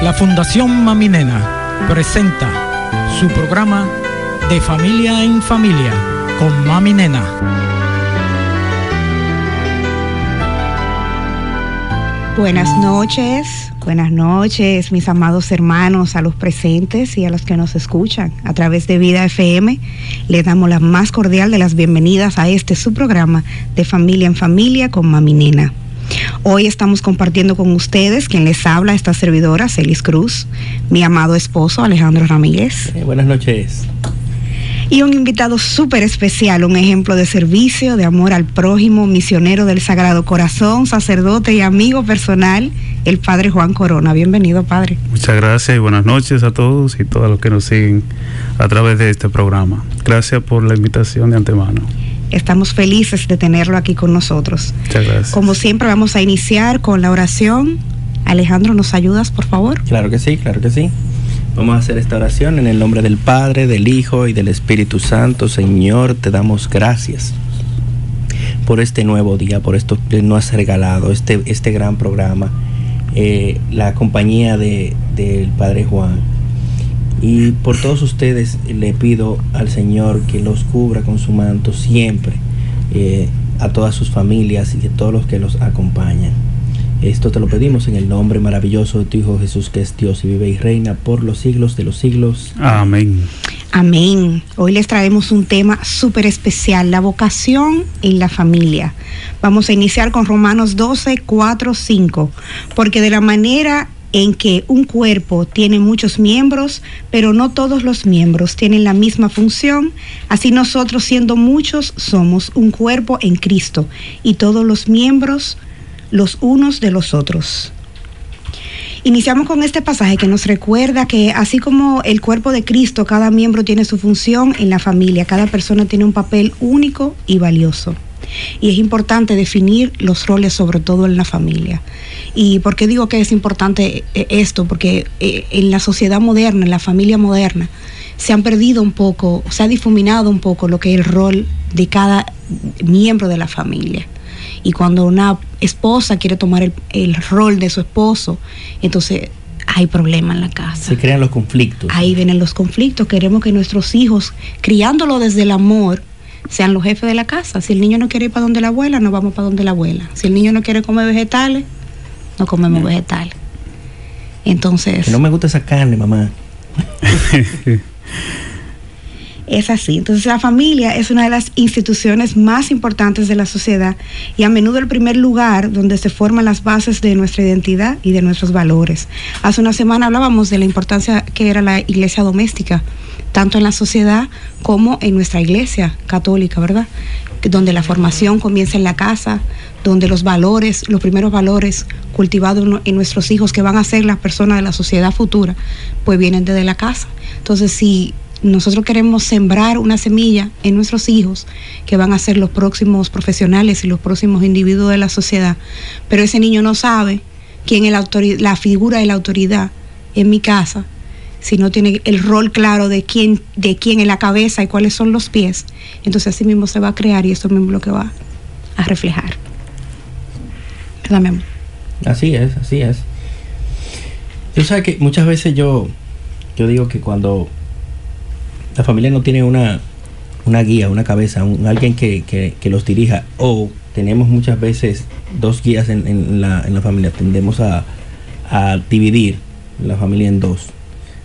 La Fundación Mami Nena presenta su programa De Familia en Familia con Mami Nena. Buenas noches, mis amados hermanos, a los presentes y a los que nos escuchan a través de Vida FM. Les damos la más cordial de las bienvenidas a este su programa De Familia en Familia con Mami Nena. Hoy estamos compartiendo con ustedes, quien les habla, esta servidora, Celis Cruz, mi amado esposo, Alejandro Ramírez. Buenas noches. Y un invitado súper especial, un ejemplo de servicio, de amor al prójimo, misionero del Sagrado Corazón, sacerdote y amigo personal, el Padre Juan Corona. Bienvenido, Padre. Muchas gracias y buenas noches a todos y todos los que nos siguen a través de este programa. Gracias por la invitación de antemano. Estamos felices de tenerlo aquí con nosotros. Muchas gracias. Como siempre, vamos a iniciar con la oración. Alejandro, ¿nos ayudas, por favor? Claro que sí, claro que sí. Vamos a hacer esta oración en el nombre del Padre, del Hijo y del Espíritu Santo. Señor, te damos gracias por este nuevo día, por esto que nos has regalado, este gran programa, la compañía del Padre Juan. Y por todos ustedes le pido al Señor que los cubra con su manto siempre, a todas sus familias y a todos los que los acompañan. Esto te lo pedimos en el nombre maravilloso de tu Hijo Jesús, que es Dios y vive y reina por los siglos de los siglos. Amén. Amén. Hoy les traemos un tema súper especial, la vocación en la familia. Vamos a iniciar con Romanos 12, 4, 5. Porque de la manera en que un cuerpo tiene muchos miembros, pero no todos los miembros tienen la misma función, así nosotros, siendo muchos, somos un cuerpo en Cristo, y todos los miembros los unos de los otros. Iniciamos con este pasaje que nos recuerda que así como el cuerpo de Cristo, cada miembro tiene su función en la familia, cada persona tiene un papel único y valioso. Y es importante definir los roles, sobre todo en la familia. ¿Y por qué digo que es importante esto? Porque en la sociedad moderna, en la familia moderna, se han perdido un poco, se ha difuminado un poco lo que es el rol de cada miembro de la familia. Y cuando una esposa quiere tomar el rol de su esposo, entonces hay problemas en la casa. Se crean los conflictos. Ahí vienen los conflictos. Queremos que nuestros hijos, criándolo desde el amor, sean los jefes de la casa. Si el niño no quiere ir para donde la abuela, no vamos para donde la abuela. Si el niño no quiere comer vegetales, no comemos vegetales. Entonces... Que no me gusta esa carne, mamá. Es así. Entonces la familia es una de las instituciones más importantes de la sociedad y a menudo el primer lugar donde se forman las bases de nuestra identidad y de nuestros valores. Hace una semana hablábamos de la importancia que era la iglesia doméstica, tanto en la sociedad como en nuestra iglesia católica, ¿verdad? Donde la formación comienza en la casa, donde los valores, los primeros valores cultivados en nuestros hijos, que van a ser las personas de la sociedad futura, pues vienen desde la casa. Entonces, si nosotros queremos sembrar una semilla en nuestros hijos que van a ser los próximos profesionales y los próximos individuos de la sociedad, pero ese niño no sabe quién es la figura de la autoridad en mi casa, si no tiene el rol claro de quién es la cabeza y cuáles son los pies, entonces así mismo se va a crear y eso mismo es lo que va a reflejar. ¿Verdad, mi amor? Así es, así es. Tú sabes que muchas veces yo digo que cuando la familia no tiene una guía, una cabeza, alguien que los dirija, o tenemos muchas veces dos guías en la familia, tendemos a dividir la familia en dos,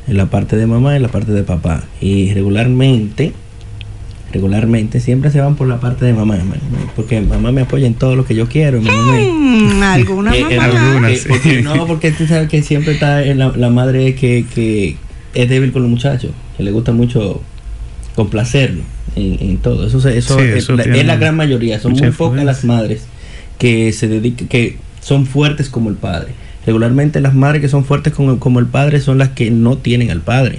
en la parte de mamá y en la parte de papá, y regularmente siempre se van por la parte de mamá, porque mamá me apoya en todo lo que yo quiero. Algunas porque tú sabes que siempre está la madre que es débil con los muchachos, que le gusta mucho complacerlo en todo. Eso es la gran mayoría. Son muy pocas las madres que se dedican, que son fuertes como el padre. Regularmente las madres que son fuertes como el padre son las que no tienen al padre,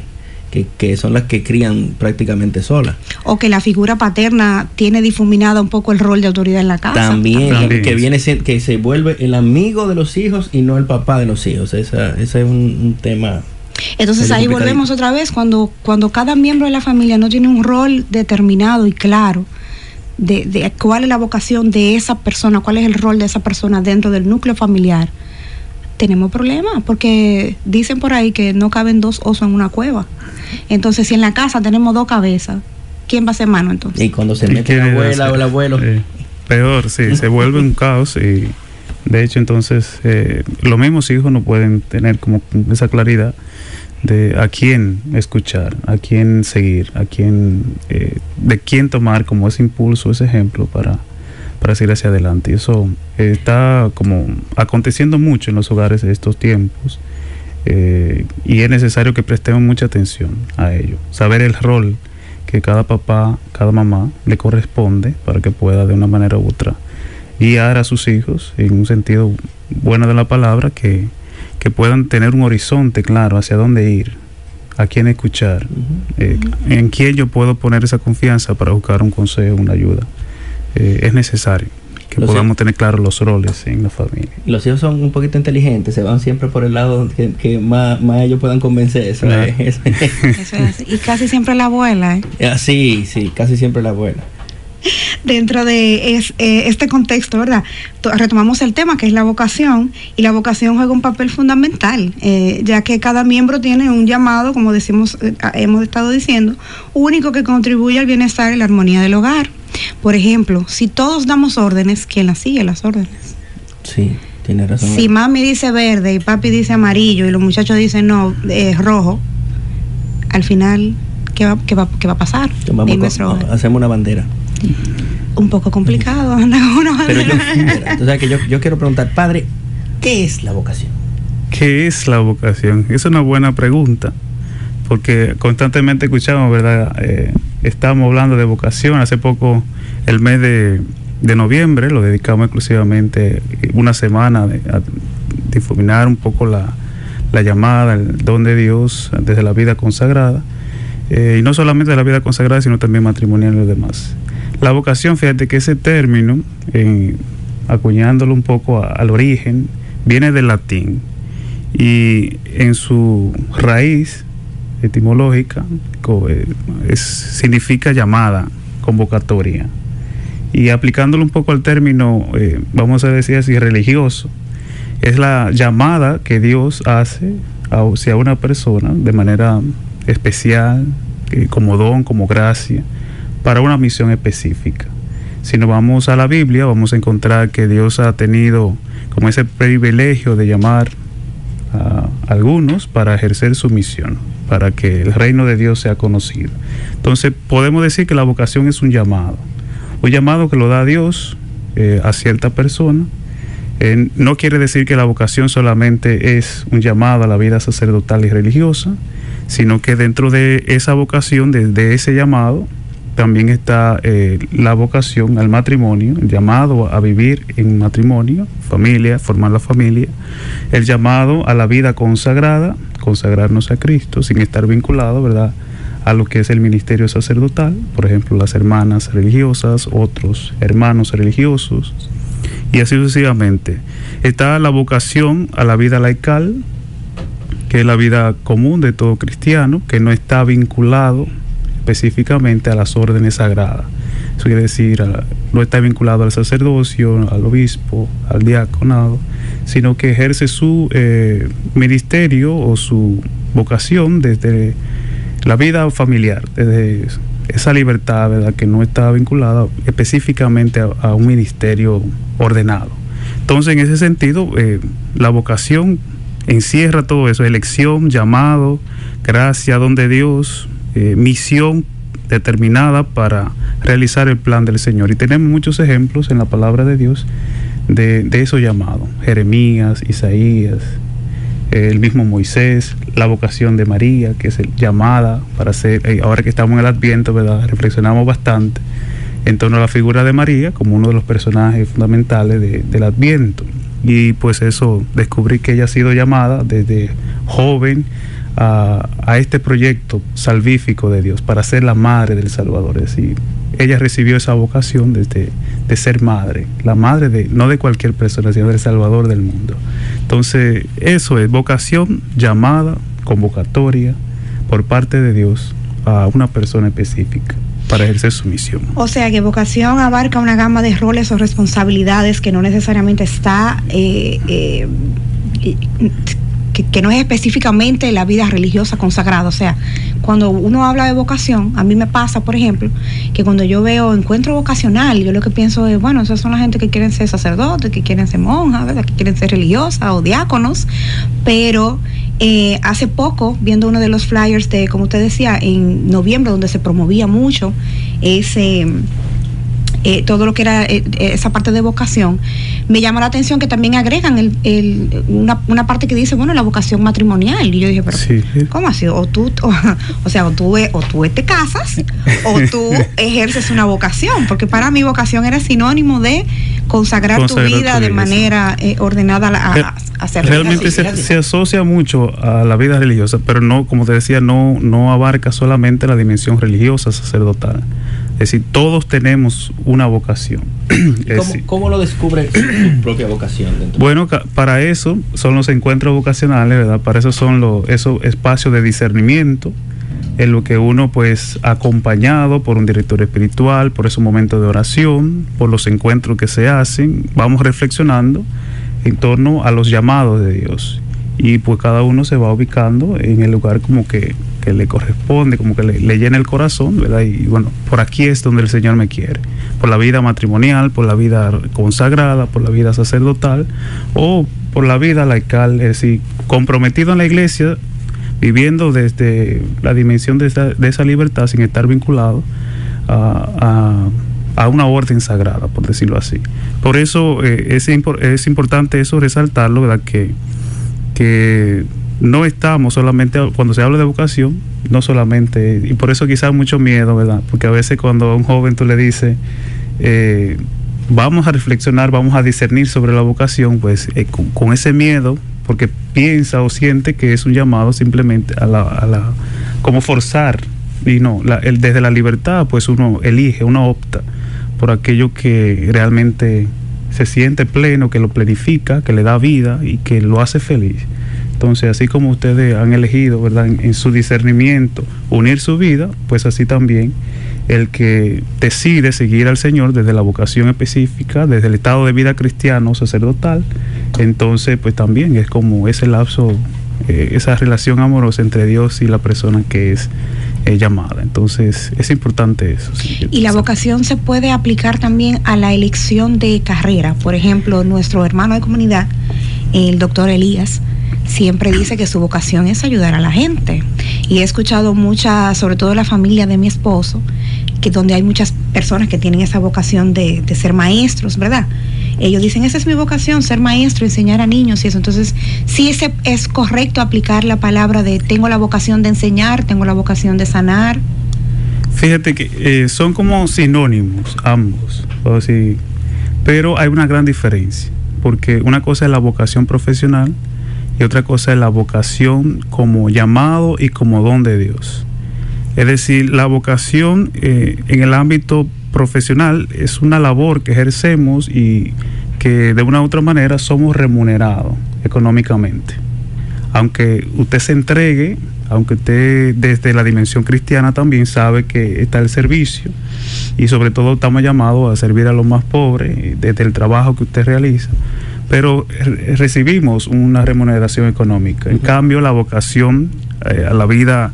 que son las que crían prácticamente solas. O que la figura paterna tiene difuminada un poco el rol de autoridad en la casa. También. Que se vuelve el amigo de los hijos y no el papá de los hijos. Ese es un tema. Entonces ahí volvemos otra vez, cuando cada miembro de la familia no tiene un rol determinado y claro de cuál es la vocación de esa persona, cuál es el rol de esa persona dentro del núcleo familiar, tenemos problemas, porque dicen por ahí que no caben 2 osos en una cueva. Entonces, si en la casa tenemos 2 cabezas, ¿quién va a ser mano entonces? Y cuando se mete la abuela o el abuelo. Peor, sí, se vuelve un caos. Y de hecho, entonces, los mismos hijos no pueden tener como esa claridad de a quién escuchar, a quién seguir, a quién, de quién tomar como ese impulso, ese ejemplo para seguir hacia adelante. Y eso está como aconteciendo mucho en los hogares de estos tiempos, y es necesario que prestemos mucha atención a ello, saber el rol que cada papá, cada mamá le corresponde para que pueda de una manera u otra guiar a sus hijos en un sentido bueno de la palabra, que puedan tener un horizonte claro hacia dónde ir, a quién escuchar, en quién yo puedo poner esa confianza para buscar un consejo, una ayuda. Es necesario que podamos tener claros los roles en la familia. Los hijos son un poquito inteligentes, se van siempre por el lado que más ellos puedan convencer. Eso es así. Y casi siempre la abuela. Sí, casi siempre la abuela. Dentro de este contexto, ¿verdad? Retomamos el tema que es la vocación, y la vocación juega un papel fundamental, ya que cada miembro tiene un llamado, como decimos, hemos estado diciendo, único, que contribuye al bienestar y la armonía del hogar. Por ejemplo, si todos damos órdenes, ¿quién las sigue las órdenes? Sí, tiene razón. Si mami dice verde y papi dice amarillo y los muchachos dicen no, rojo, al final, ¿qué va a pasar? Hacemos una bandera. Un poco complicado. Pero yo quiero preguntar, padre, ¿qué es la vocación? ¿Qué es la vocación? Es una buena pregunta, porque constantemente escuchamos, ¿verdad? Estamos hablando de vocación. Hace poco, el mes de noviembre, lo dedicamos exclusivamente una semana a difuminar un poco la llamada, el don de Dios desde la vida consagrada, y no solamente de la vida consagrada, sino también matrimonial y los demás. La vocación, fíjate que ese término, acuñándolo un poco al origen, viene del latín, y en su raíz etimológica significa llamada, convocatoria, y aplicándolo un poco al término, vamos a decir así, religioso, es la llamada que Dios hace hacia una persona de manera especial, como don, como gracia, para una misión específica. Si nos vamos a la Biblia, vamos a encontrar que Dios ha tenido como ese privilegio de llamar a algunos para ejercer su misión, para que el reino de Dios sea conocido. Entonces podemos decir que la vocación es un llamado que lo da Dios a cierta persona. No quiere decir que la vocación solamente es un llamado a la vida sacerdotal y religiosa, sino que dentro de esa vocación, de ese llamado, también está la vocación al matrimonio, el llamado a vivir en matrimonio, familia, formar la familia, el llamado a la vida consagrada, consagrarnos a Cristo sin estar vinculado, ¿verdad?, a lo que es el ministerio sacerdotal, por ejemplo, las hermanas religiosas, otros hermanos religiosos, y así sucesivamente. Está la vocación a la vida laical, que es la vida común de todo cristiano, que no está vinculado específicamente a las órdenes sagradas. Eso quiere decir, no está vinculado al sacerdocio, al obispo, al diaconado, sino que ejerce su ministerio o su vocación desde la vida familiar, desde esa libertad, ¿verdad?, que no está vinculada específicamente a un ministerio ordenado. Entonces, en ese sentido, la vocación encierra todo eso: elección, llamado, gracia, don de Dios, misión determinada para realizar el plan del Señor. Y tenemos muchos ejemplos en la palabra de Dios de esos llamados: Jeremías, Isaías, el mismo Moisés, la vocación de María, que es llamada para ser, ahora que estamos en el Adviento, ¿verdad?, reflexionamos bastante en torno a la figura de María como uno de los personajes fundamentales del Adviento. Y pues eso, descubrí que ella ha sido llamada desde joven a este proyecto salvífico de Dios, para ser la madre del Salvador. Es decir, ella recibió esa vocación de ser madre, la madre no de cualquier persona, sino del Salvador del mundo. Entonces, eso es vocación, llamada, convocatoria por parte de Dios a una persona específica para ejercer su misión. O sea que vocación abarca una gama de roles o responsabilidades que no necesariamente está que no es específicamente la vida religiosa consagrada. O sea, cuando uno habla de vocación, a mí me pasa, por ejemplo, que cuando yo veo encuentro vocacional, yo lo que pienso es, bueno, esas son la gente que quieren ser sacerdotes, que quieren ser monjas, ¿verdad?, que quieren ser religiosas o diáconos, pero hace poco, viendo uno de los flyers de, como usted decía, en noviembre, donde se promovía mucho todo lo que era esa parte de vocación, me llama la atención que también agregan una parte que dice, bueno, la vocación matrimonial. Y yo dije, pero sí, ¿cómo así? O tú te casas o tú ejerces una vocación, porque para mí vocación era sinónimo de consagrar tu vida de manera ordenada a hacer. Realmente se asocia mucho a la vida religiosa, pero no, como te decía, no abarca solamente la dimensión religiosa sacerdotal. Es decir, todos tenemos una vocación. ¿Cómo lo descubre tu propia vocación? Bueno, para eso son los encuentros vocacionales, ¿verdad? Para eso son esos espacios de discernimiento, en lo que uno, pues, acompañado por un director espiritual, por esos momentos de oración, por los encuentros que se hacen, vamos reflexionando en torno a los llamados de Dios. Y pues cada uno se va ubicando en el lugar como que le corresponde, como que le llena el corazón, ¿verdad? Y bueno, por aquí es donde el Señor me quiere, por la vida matrimonial, por la vida consagrada, por la vida sacerdotal o por la vida laical, es decir, comprometido en la iglesia, viviendo desde la dimensión de esa libertad sin estar vinculado a una orden sagrada, por decirlo así. Por eso es importante eso resaltarlo, ¿verdad? Que no estamos solamente, cuando se habla de vocación, no solamente, y por eso quizás mucho miedo, ¿verdad? Porque a veces cuando a un joven tú le dices, vamos a reflexionar, vamos a discernir sobre la vocación, pues con ese miedo, porque piensa o siente que es un llamado simplemente como forzar, y no, desde la libertad, pues uno elige, uno opta por aquello que realmente se siente pleno, que lo planifica, que le da vida y que lo hace feliz. Entonces, así como ustedes han elegido, ¿verdad?, en su discernimiento unir su vida, pues así también el que decide seguir al Señor desde la vocación específica, desde el estado de vida cristiano sacerdotal, entonces pues también es como ese lapso, esa relación amorosa entre Dios y la persona que es llamada. Entonces es importante eso. Sí. Y la vocación se puede aplicar también a la elección de carrera. Por ejemplo, nuestro hermano de comunidad, el doctor Elías, siempre dice que su vocación es ayudar a la gente. Y he escuchado muchas, sobre todo la familia de mi esposo, que donde hay muchas personas que tienen esa vocación de ser maestros, ¿verdad? Ellos dicen, esa es mi vocación, ser maestro, enseñar a niños y eso. Entonces, sí es correcto aplicar la palabra de tengo la vocación de enseñar, tengo la vocación de sanar. Fíjate que son como sinónimos ambos, así, pero hay una gran diferencia, porque una cosa es la vocación profesional y otra cosa es la vocación como llamado y como don de Dios. Es decir, la vocación en el ámbito profesional es una labor que ejercemos y que de una u otra manera somos remunerados económicamente. Aunque usted se entregue, aunque usted desde la dimensión cristiana también sabe que está el servicio y sobre todo estamos llamados a servir a los más pobres desde el trabajo que usted realiza, pero recibimos una remuneración económica. En cambio, la vocación a la vida,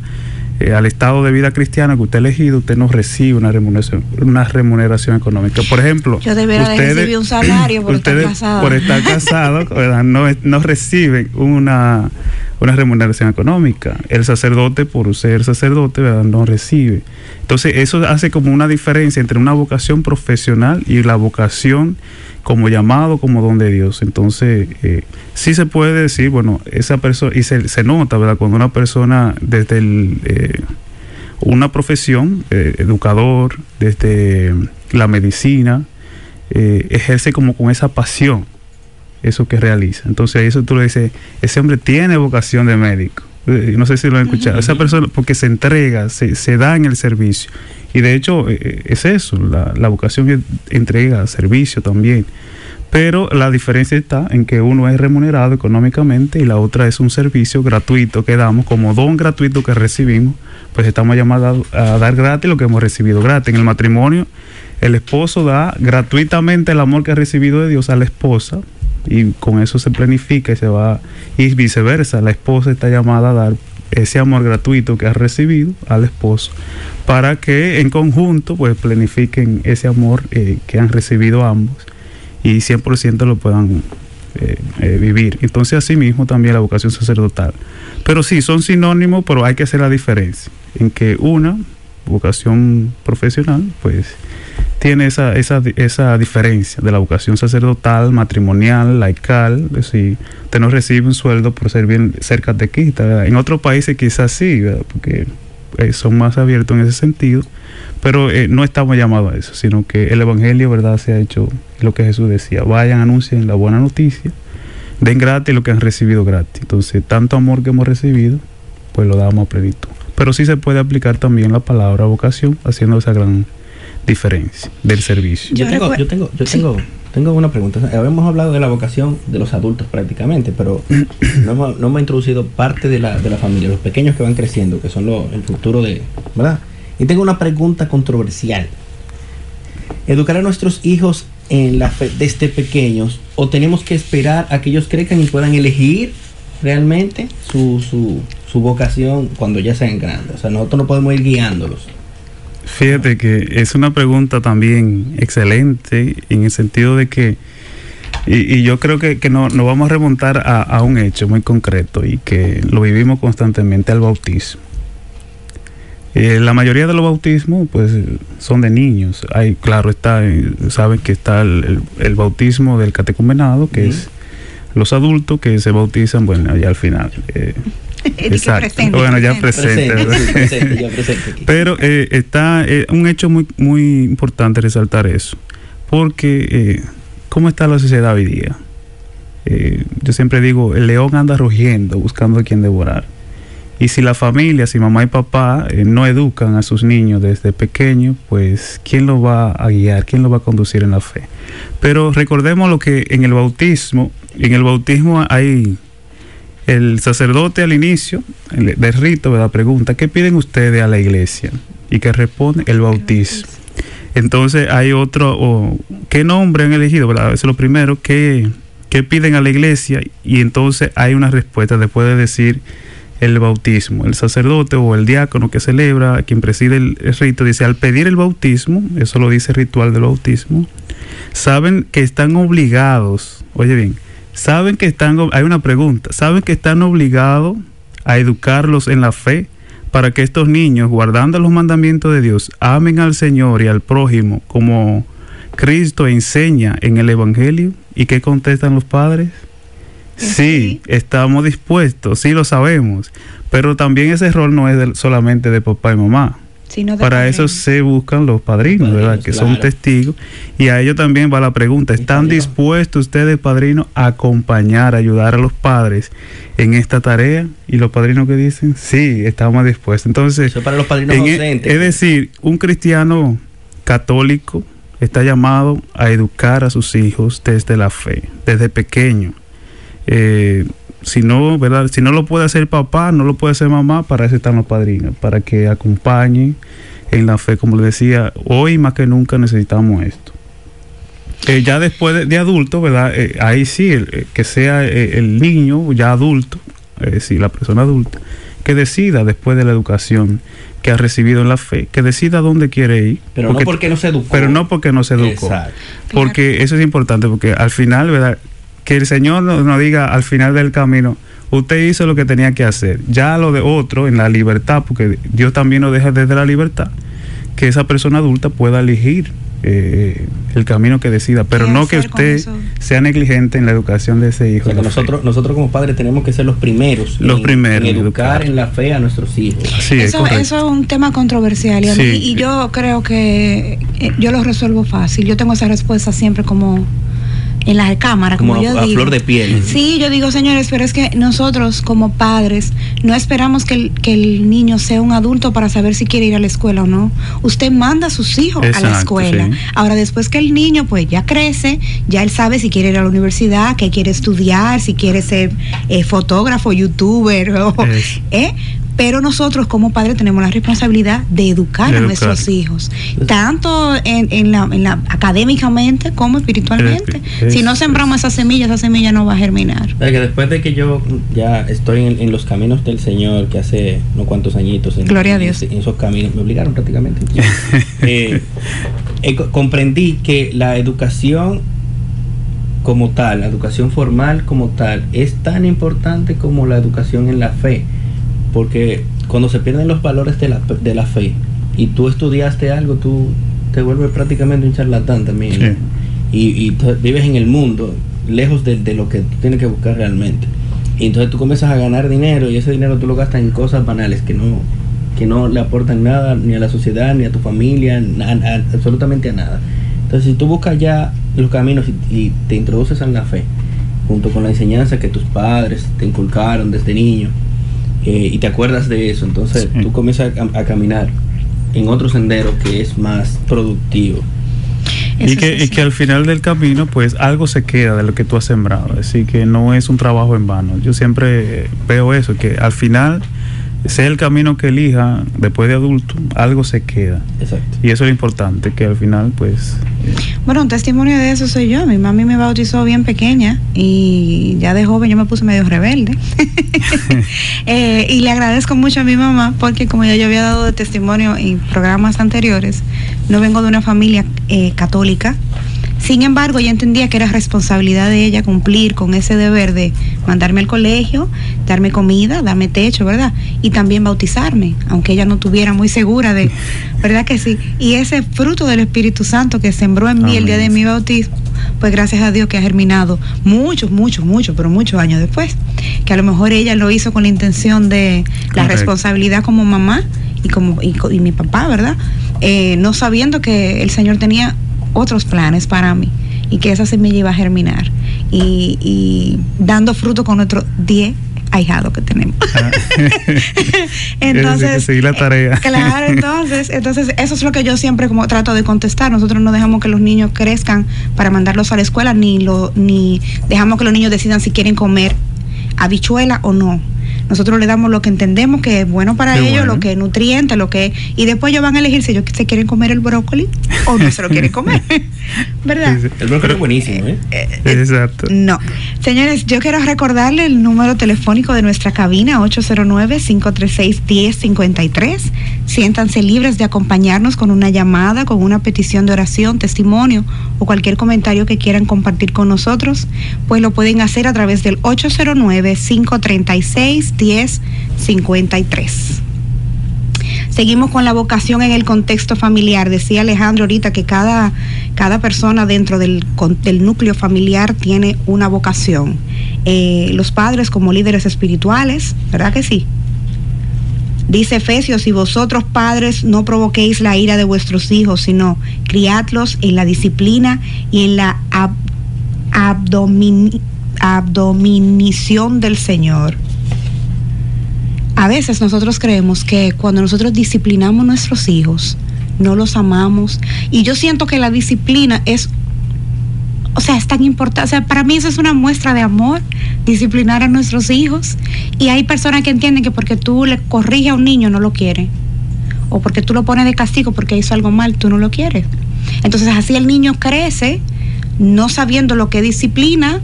al estado de vida cristiana que usted ha elegido, usted no recibe una remuneración económica. Por ejemplo, yo debería recibir un salario por estar casado. Por estar casado, no reciben una remuneración económica. El sacerdote, por ser sacerdote, ¿verdad?, no recibe. Entonces, eso hace como una diferencia entre una vocación profesional y la vocación como llamado, como don de Dios. Entonces, sí se puede decir, bueno, esa persona, y se nota, ¿verdad?, cuando una persona desde una profesión, educador, desde la medicina, ejerce como con esa pasión eso que realiza. Entonces, eso tú le dices, ese hombre tiene vocación de médico. No sé si lo han escuchado. Esa persona, porque se entrega, se da en el servicio. Y de hecho, es eso, la vocación es entrega, servicio también. Pero la diferencia está en que uno es remunerado económicamente y la otra es un servicio gratuito que damos, como don gratuito que recibimos, pues estamos llamados a dar gratis lo que hemos recibido gratis. En el matrimonio, el esposo da gratuitamente el amor que ha recibido de Dios a la esposa, y con eso se planifica y se va, y viceversa, la esposa está llamada a dar ese amor gratuito que ha recibido al esposo, para que en conjunto pues planifiquen ese amor que han recibido ambos y 100% lo puedan vivir. Entonces así mismo también la vocación sacerdotal. Pero sí, son sinónimos, pero hay que hacer la diferencia en que una vocación profesional pues tiene esa diferencia de la vocación sacerdotal, matrimonial, laical. Es decir, usted no recibe un sueldo por ser catequista, ¿verdad? En otros países quizás sí, ¿verdad? Porque son más abiertos en ese sentido, pero no estamos llamados a eso, sino que el evangelio, ¿verdad?, se ha hecho lo que Jesús decía: vayan, anuncien la buena noticia, den gratis lo que han recibido gratis. Entonces, tanto amor que hemos recibido, pues lo damos a plenitud. Pero sí se puede aplicar también la palabra vocación, haciendo esa gran diferencia del servicio. Yo tengo una pregunta. Habíamos hablado de la vocación de los adultos prácticamente, pero no hemos introducido parte de la familia, los pequeños que van creciendo, que son el futuro de, ¿verdad? Y tengo una pregunta controversial. ¿Educar a nuestros hijos en la fe desde pequeños, o tenemos que esperar a que ellos crezcan y puedan elegir realmente su vocación cuando ya sean grandes? O sea, nosotros no podemos ir guiándolos. Fíjate que es una pregunta también excelente, en el sentido de que, y yo creo que nos vamos a remontar a un hecho muy concreto y que lo vivimos constantemente: al bautismo. La mayoría de los bautismos pues son de niños. Claro, saben que está el bautismo del catecumenado, que es los adultos que se bautizan, bueno, ya al final. Exacto. Bueno, ya presente. Pero está un hecho muy, muy importante resaltar eso, porque ¿cómo está la sociedad hoy día? Yo siempre digo, el león anda rugiendo buscando a quien devorar. Y si la familia, si mamá y papá no educan a sus niños desde pequeños, pues ¿quién los va a guiar? ¿Quién los va a conducir en la fe? Pero recordemos lo que en el bautismo hay el sacerdote al inicio del rito, ¿verdad? Pregunta: ¿qué piden ustedes a la iglesia? Y que responde: el bautismo. Entonces hay otro, ¿qué nombre han elegido? ¿Verdad? Eso es lo primero, ¿qué piden a la iglesia? Y entonces hay una respuesta después de decir el bautismo. El sacerdote o el diácono que celebra, quien preside el rito, dice: al pedir el bautismo, eso lo dice el ritual del bautismo, saben que están obligados, oye bien, hay una pregunta: ¿saben que están obligados a educarlos en la fe para que estos niños, guardando los mandamientos de Dios, amen al Señor y al prójimo como Cristo enseña en el Evangelio? ¿Y qué contestan los padres? Sí, estamos dispuestos, sí lo sabemos, pero también ese rol no es solamente de papá y mamá. Para eso se buscan los padrinos, ¿verdad? Que claro, son testigos, y a ellos también va la pregunta: ¿están dispuestos ustedes, padrinos, a acompañar, a ayudar a los padres en esta tarea? Y los padrinos que dicen: sí, estamos dispuestos. Entonces, eso para los padrinos docentes. Es decir, un cristiano católico está llamado a educar a sus hijos desde la fe, desde pequeño. Si no, ¿verdad?, si no lo puede hacer papá, no lo puede hacer mamá, para eso están los padrinos, para que acompañen en la fe. Como les decía, hoy más que nunca necesitamos esto. Ya después de adulto, ¿verdad? Ahí sí, que sea el niño ya adulto, sí, la persona adulta, que decida después de la educación que ha recibido en la fe, que decida dónde quiere ir. Pero no porque no se educó. Pero no porque no se educó. Exacto. Porque eso es importante, porque al final, ¿verdad?, que el Señor nos diga al final del camino: usted hizo lo que tenía que hacer. Ya lo de otro, en la libertad, porque Dios también nos deja desde la libertad, que esa persona adulta pueda elegir el camino que decida, pero no que usted sea negligente en la educación de ese hijo. O sea, que nosotros como padres tenemos que ser los primeros en educar en la fe a nuestros hijos. Sí, eso es un tema controversial, y, y yo creo que yo lo resuelvo fácil. Yo tengo esa respuesta siempre como en la cámara, como yo digo. A flor de piel. Sí, yo digo: señores, pero es que nosotros como padres no esperamos que el niño sea un adulto para saber si quiere ir a la escuela o no. Usted manda a sus hijos a la escuela. Sí. Ahora, después que el niño pues ya crece, ya él sabe si quiere ir a la universidad, qué quiere estudiar, si quiere ser fotógrafo, youtuber, pero nosotros como padres tenemos la responsabilidad de educar a nuestros hijos, tanto en la académicamente como espiritualmente. Si no sembramos esa semilla no va a germinar. Que después de que yo ya estoy en los caminos del Señor, que hace no cuantos añitos, Gloria a Dios, en esos caminos, me obligaron prácticamente, comprendí que la educación como tal, la educación formal como tal, es tan importante como la educación en la fe, porque cuando se pierden los valores de la fe y tú estudiaste algo, tú te vuelves prácticamente un charlatán también, y vives en el mundo lejos de lo que tú tienes que buscar realmente, y entonces tú comienzas a ganar dinero y ese dinero tú lo gastas en cosas banales que no le aportan nada ni a la sociedad ni a tu familia, absolutamente a nada. Entonces, si tú buscas ya los caminos y te introduces en la fe, junto con la enseñanza que tus padres te inculcaron desde niño, y te acuerdas de eso, entonces tú comienzas a caminar en otro sendero que es más productivo. Y que al final del camino, pues algo se queda de lo que tú has sembrado, así que no es un trabajo en vano. Yo siempre veo eso, que al final, sea el camino que elija después de adulto, algo se queda. Exacto. Y eso es lo importante, que al final pues... Bueno, un testimonio de eso soy yo. Mi mami me bautizó bien pequeña y ya de joven yo me puse medio rebelde. Y le agradezco mucho a mi mamá porque, como ya yo había dado de testimonio en programas anteriores, no vengo de una familia católica. Sin embargo, ella entendía que era responsabilidad de ella cumplir con ese deber de mandarme al colegio, darme comida, darme techo, ¿verdad? Y también bautizarme, aunque ella no estuviera muy segura de, ¿verdad que sí? Y ese fruto del Espíritu Santo que sembró en mí el día de mi bautismo, pues gracias a Dios que ha germinado muchos años después, que a lo mejor ella lo hizo con la intención de la responsabilidad como mamá y mi papá, ¿verdad? No sabiendo que el Señor tenía otros planes para mí y que esa semilla iba a germinar y dando fruto con nuestros 10 ahijados que tenemos. Entonces, que seguir la tarea. Claro, entonces eso es lo que yo siempre como trato de contestar. Nosotros no dejamos que los niños crezcan para mandarlos a la escuela, ni dejamos que los niños decidan si quieren comer habichuela o no. Nosotros le damos lo que entendemos que es bueno para ellos, lo que es nutriente, y después ellos van a elegir si ellos se quieren comer el brócoli o no se lo quieren comer. ¿Verdad? El brócoli es buenísimo, ¿eh? Exacto. No. Señores, yo quiero recordarle el número telefónico de nuestra cabina, 809-536-1053. Siéntanse libres de acompañarnos con una llamada, con una petición de oración, testimonio o cualquier comentario que quieran compartir con nosotros, pues lo pueden hacer a través del 809-536-1053. Seguimos con la vocación en el contexto familiar. Decía Alejandro ahorita que cada persona dentro del núcleo familiar tiene una vocación. Los padres como líderes espirituales, ¿verdad que sí? Dice Efesios: y vosotros padres no provoquéis la ira de vuestros hijos, sino criadlos en la disciplina y en la admonición del Señor. A veces nosotros creemos que cuando nosotros disciplinamos a nuestros hijos, no los amamos. Y yo siento que la disciplina es tan importante. O sea, para mí eso es una muestra de amor, disciplinar a nuestros hijos. Y hay personas que entienden que porque tú le corriges a un niño no lo quiere. O porque tú lo pones de castigo porque hizo algo mal, tú no lo quieres. Entonces así el niño crece no sabiendo lo que es disciplina,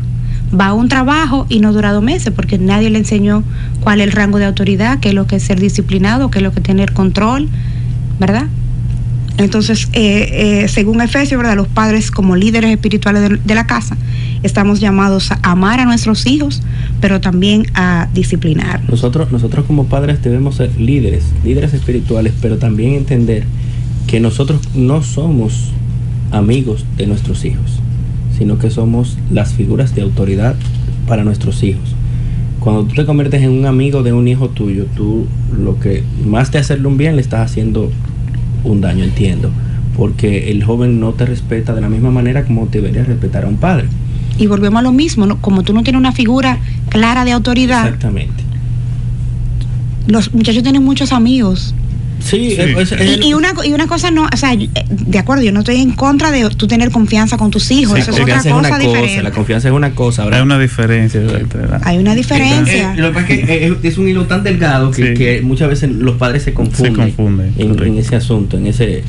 va a un trabajo y no dura 2 meses porque nadie le enseñó cuál es el rango de autoridad, qué es lo que es ser disciplinado, qué es lo que es tener control, ¿verdad? Entonces, según Efesios, ¿verdad?, los padres como líderes espirituales de la casa estamos llamados a amar a nuestros hijos, pero también a disciplinar. Nosotros como padres debemos ser líderes espirituales, pero también entender que nosotros no somos amigos de nuestros hijos, sino que somos las figuras de autoridad para nuestros hijos. Cuando tú te conviertes en un amigo de un hijo tuyo, tú lo que más de hacerle un bien le estás haciendo un daño, entiendo, porque el joven no te respeta de la misma manera como debería respetar a un padre. Y volvemos a lo mismo, ¿no? Como tú no tienes una figura clara de autoridad. Exactamente. Los muchachos tienen muchos amigos Sí, y una cosa no, o sea, de acuerdo, yo no estoy en contra de tú tener confianza con tus hijos, sí, eso es otra cosa diferente. La confianza es una cosa. Hay una diferencia. Hay una diferencia. Lo que pasa es que es un hilo tan delgado que muchas veces los padres se confunden en ese asunto, ese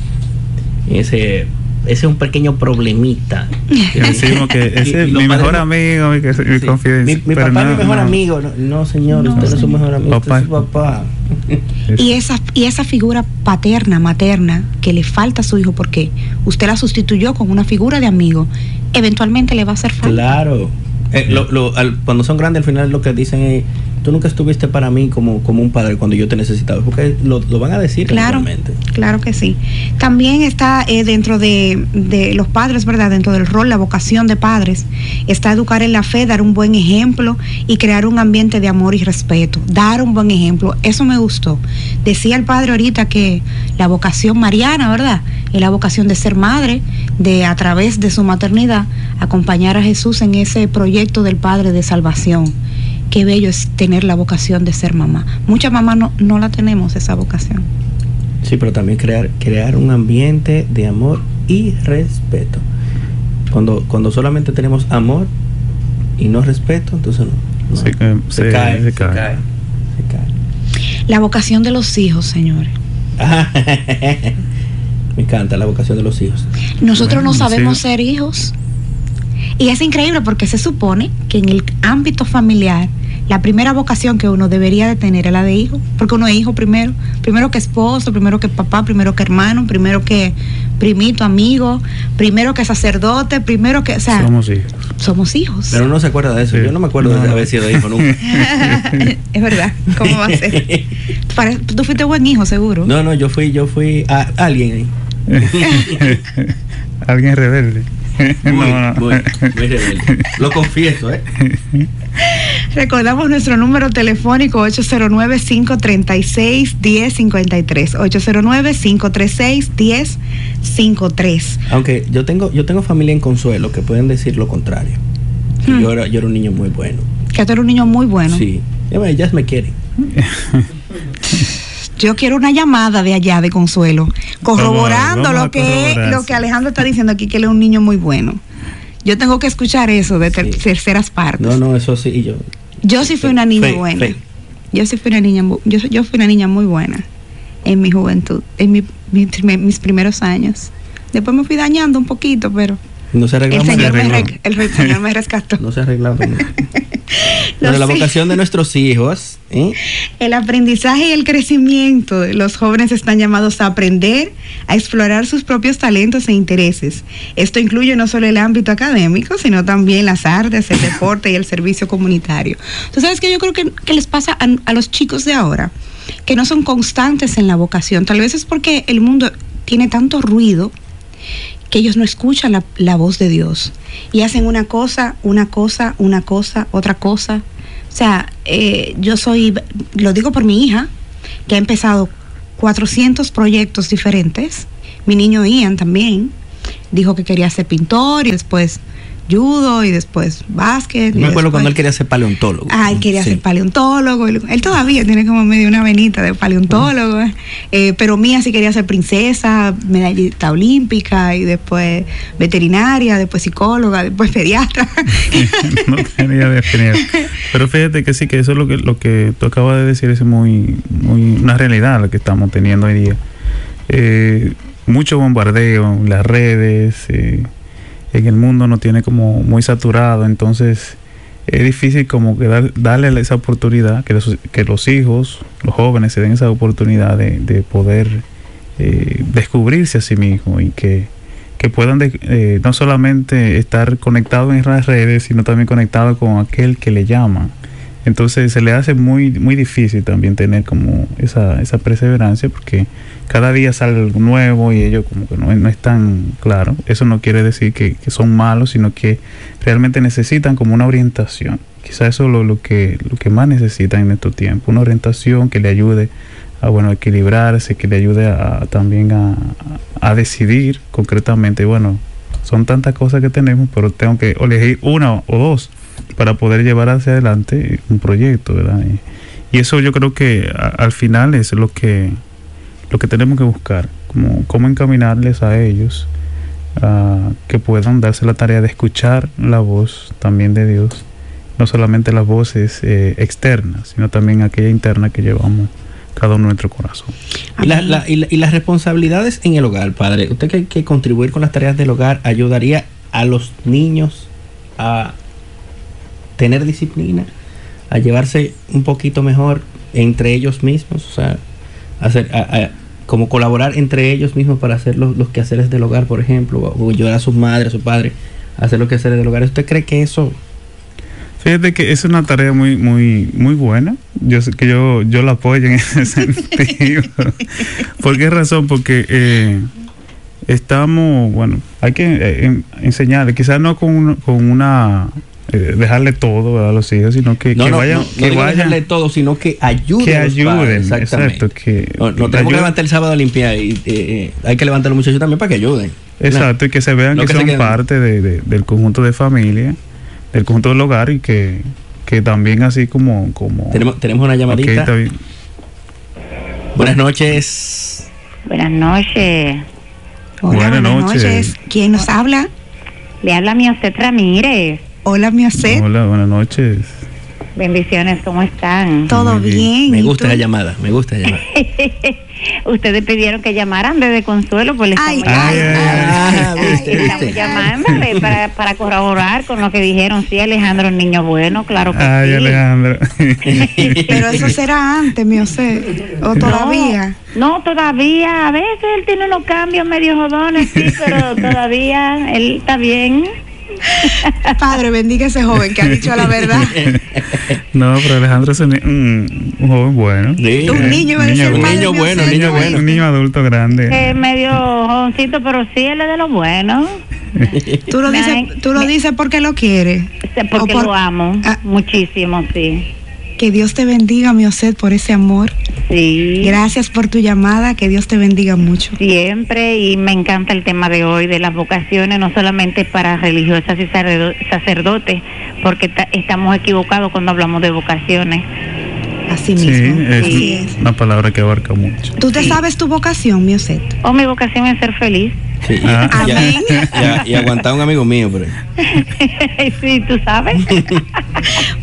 es un pequeño problemita. Decimos que ese es mi mejor amigo, mi confidencia. Mi papá es mi mejor amigo. No, señor, usted no es su mejor amigo, usted es su papá. Y esa figura paterna, materna, que le falta a su hijo porque usted la sustituyó con una figura de amigo, eventualmente le va a hacer falta. Claro. Cuando son grandes, al final lo que dicen es: tú nunca estuviste para mí como un padre cuando yo te necesitaba, porque lo van a decir. Claro que sí. También está dentro de los padres, ¿verdad? Dentro del rol, la vocación de padres, está educar en la fe, dar un buen ejemplo y crear un ambiente de amor y respeto. Dar un buen ejemplo, eso me gustó. Decía el padre ahorita que la vocación mariana, ¿verdad? Es la vocación de ser madre, de a través de su maternidad acompañar a Jesús en ese proyecto del Padre de salvación. Qué bello es tener la vocación de ser mamá. Muchas mamás no la tenemos, esa vocación. Sí, pero también crear un ambiente de amor y respeto. Cuando solamente tenemos amor y no respeto, entonces se cae. La vocación de los hijos, señores. Me encanta la vocación de los hijos. Nosotros no sabemos ser hijos. Y es increíble porque se supone que en el ámbito familiar la primera vocación que uno debería de tener es la de hijo, porque uno es hijo primero que esposo, primero que papá, primero que hermano, primero que primito, amigo, primero que sacerdote, primero que, o sea, somos hijos. Pero uno se acuerda de eso. Sí. Yo no me acuerdo de haber sido hijo nunca. Es verdad. ¿Cómo va a ser? Tú fuiste buen hijo, seguro. No, yo fui a alguien ahí. Alguien rebelde. Muy rebelde. Lo confieso, Recordamos nuestro número telefónico 809-536-1053. 809-536-1053. Aunque yo tengo familia en Consuelo que pueden decir lo contrario. Yo era un niño muy bueno. ¿Que tú eres un niño muy bueno? Sí. Ellas me quieren. Yo quiero una llamada de allá de Consuelo, corroborando lo que Alejandro está diciendo aquí, que él es un niño muy bueno. Yo tengo que escuchar eso de terceras partes. No, eso sí. Yo sí fui una niña buena. Yo sí fui una niña. Yo fui una niña muy buena en mi juventud, en mis primeros años. Después me fui dañando un poquito, pero no se arregló. El Señor me rescató. No se arregló. Pero la vocación de nuestros hijos, el aprendizaje y el crecimiento. Los jóvenes están llamados a aprender, a explorar sus propios talentos e intereses. Esto incluye no solo el ámbito académico, sino también las artes, el deporte y el servicio comunitario. Tú sabes que yo creo que les pasa a los chicos de ahora, que no son constantes en la vocación. Tal vez es porque el mundo tiene tanto ruido que ellos no escuchan la voz de Dios y hacen una cosa, otra cosa. O sea, lo digo por mi hija, que ha empezado 400 proyectos diferentes. Mi niño Ian también dijo que quería ser pintor y después judo y después básquet. Me acuerdo cuando él quería ser paleontólogo. Él quería ser paleontólogo. Él todavía tiene como medio una venita de paleontólogo. Pero Mía sí quería ser princesa, medallista olímpica y después veterinaria, después psicóloga, después pediatra. No tenía definido. Pero fíjate que sí, que eso es lo que tú acabas de decir, es muy una realidad la que estamos teniendo hoy día. Mucho bombardeo en las redes, en el mundo nos tiene como muy saturado, entonces es difícil como que darle esa oportunidad, que los hijos, los jóvenes se den esa oportunidad de poder descubrirse a sí mismos y que puedan no solamente estar conectados en las redes, sino también conectados con aquel que le llama. Entonces se le hace muy muy difícil también tener como esa perseverancia, porque cada día sale algo nuevo y ellos como que no es tan claro. Eso no quiere decir que son malos, sino que realmente necesitan como una orientación. Quizás eso es lo que más necesitan en estos tiempos, una orientación que le ayude a equilibrarse, que le ayude también a decidir concretamente. Son tantas cosas que tenemos, pero tengo que elegir una o dos para poder llevar hacia adelante un proyecto, ¿verdad? Y eso yo creo que al final es lo que lo que tenemos que buscar, cómo encaminarles a ellos que puedan darse la tarea de escuchar la voz también de Dios, no solamente las voces externas, sino también aquella interna que llevamos cada uno en nuestro corazón. Y las responsabilidades en el hogar, padre. Usted que contribuir con las tareas del hogar ayudaría a los niños a tener disciplina, a llevarse un poquito mejor entre ellos mismos, o sea, como colaborar entre ellos mismos para hacer los quehaceres del hogar, por ejemplo, o ayudar a sus madres, a su padre a hacer los quehaceres del hogar. ¿Usted cree que eso? Fíjate que es una tarea muy buena. Yo sé que yo la apoyo en ese sentido. ¿Por qué razón? Porque estamos, bueno, hay que enseñarle, quizás no con una dejarle todo, ¿verdad?, a los hijos, sino que vayan, que vayan dejarle todo, sino que ayuden. Que ayuden, exacto. No tenemos que levantar el sábado a limpiar y hay que levantar a los muchachos también para que ayuden. Exacto, y que se vean que son parte del conjunto de familia, del conjunto del hogar, y que también así como tenemos una llamadita. Okay, está bien. Buenas noches. Buenas noches. Hola, buenas noches. ¿Quién nos habla? Le habla Miocet Ramírez. Hola, Miocet. Hola, buenas noches. Bendiciones, ¿cómo están? Todo bien. Me gusta la llamada, me gusta la llamada. Ustedes pidieron que llamaran desde Consuelo, pues les estamos llamándole para corroborar con lo que dijeron. Sí, Alejandro, un niño bueno, claro que sí. Alejandro. Pero eso será antes, Miocet, o todavía. No, todavía. A veces él tiene unos cambios medio jodones, sí, pero todavía él está bien. Padre, bendiga a ese joven que ha dicho la verdad. No, pero Alejandro es un joven bueno. Sí, un niño bueno. Un niño adulto grande. Medio jovencito, pero sí, él es de lo bueno. Tú lo dices porque lo quieres. Porque lo amo muchísimo, sí. Que Dios te bendiga, Miocet, por ese amor. Sí. Gracias por tu llamada, que Dios te bendiga mucho. Siempre, y me encanta el tema de hoy, de las vocaciones, no solamente para religiosas y sacerdotes, porque estamos equivocados cuando hablamos de vocaciones. Así mismo. Sí, es una palabra que abarca mucho. ¿Tú te sabes tu vocación, Miocet? Mi vocación es ser feliz. Sí, amén. Y aguantar a un amigo mío, pero. Sí, tú sabes.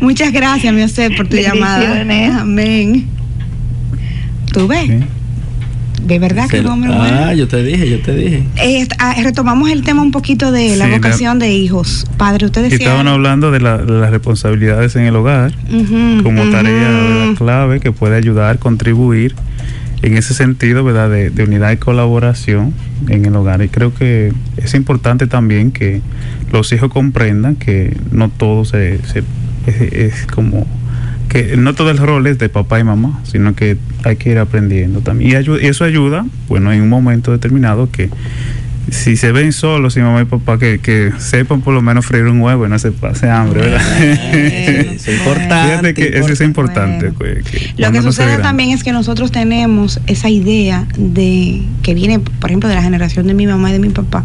Muchas gracias, Miocet, por tu llamada. Amén. ¿Tú ves? Sí. ¿De verdad que es un hombre bueno? Yo te dije. Retomamos el tema un poquito de la vocación de hijos. Padre, usted decía... Estaban hablando de las responsabilidades en el hogar, como tarea de la clave que puede ayudar, contribuir en ese sentido, ¿verdad?, de unidad y colaboración en el hogar. Y creo que es importante también que los hijos comprendan que no todo es como... que no todo el rol es de papá y mamá, sino que hay que ir aprendiendo también. Y eso ayuda, bueno, en un momento determinado, que si se ven solos, si mamá y papá, que sepan por lo menos freír un huevo y no se pase hambre, ¿verdad? Es importante. Fíjate que eso es importante. Bueno. Lo que sucede también es que nosotros tenemos esa idea de que viene, por ejemplo, de la generación de mi mamá y de mi papá,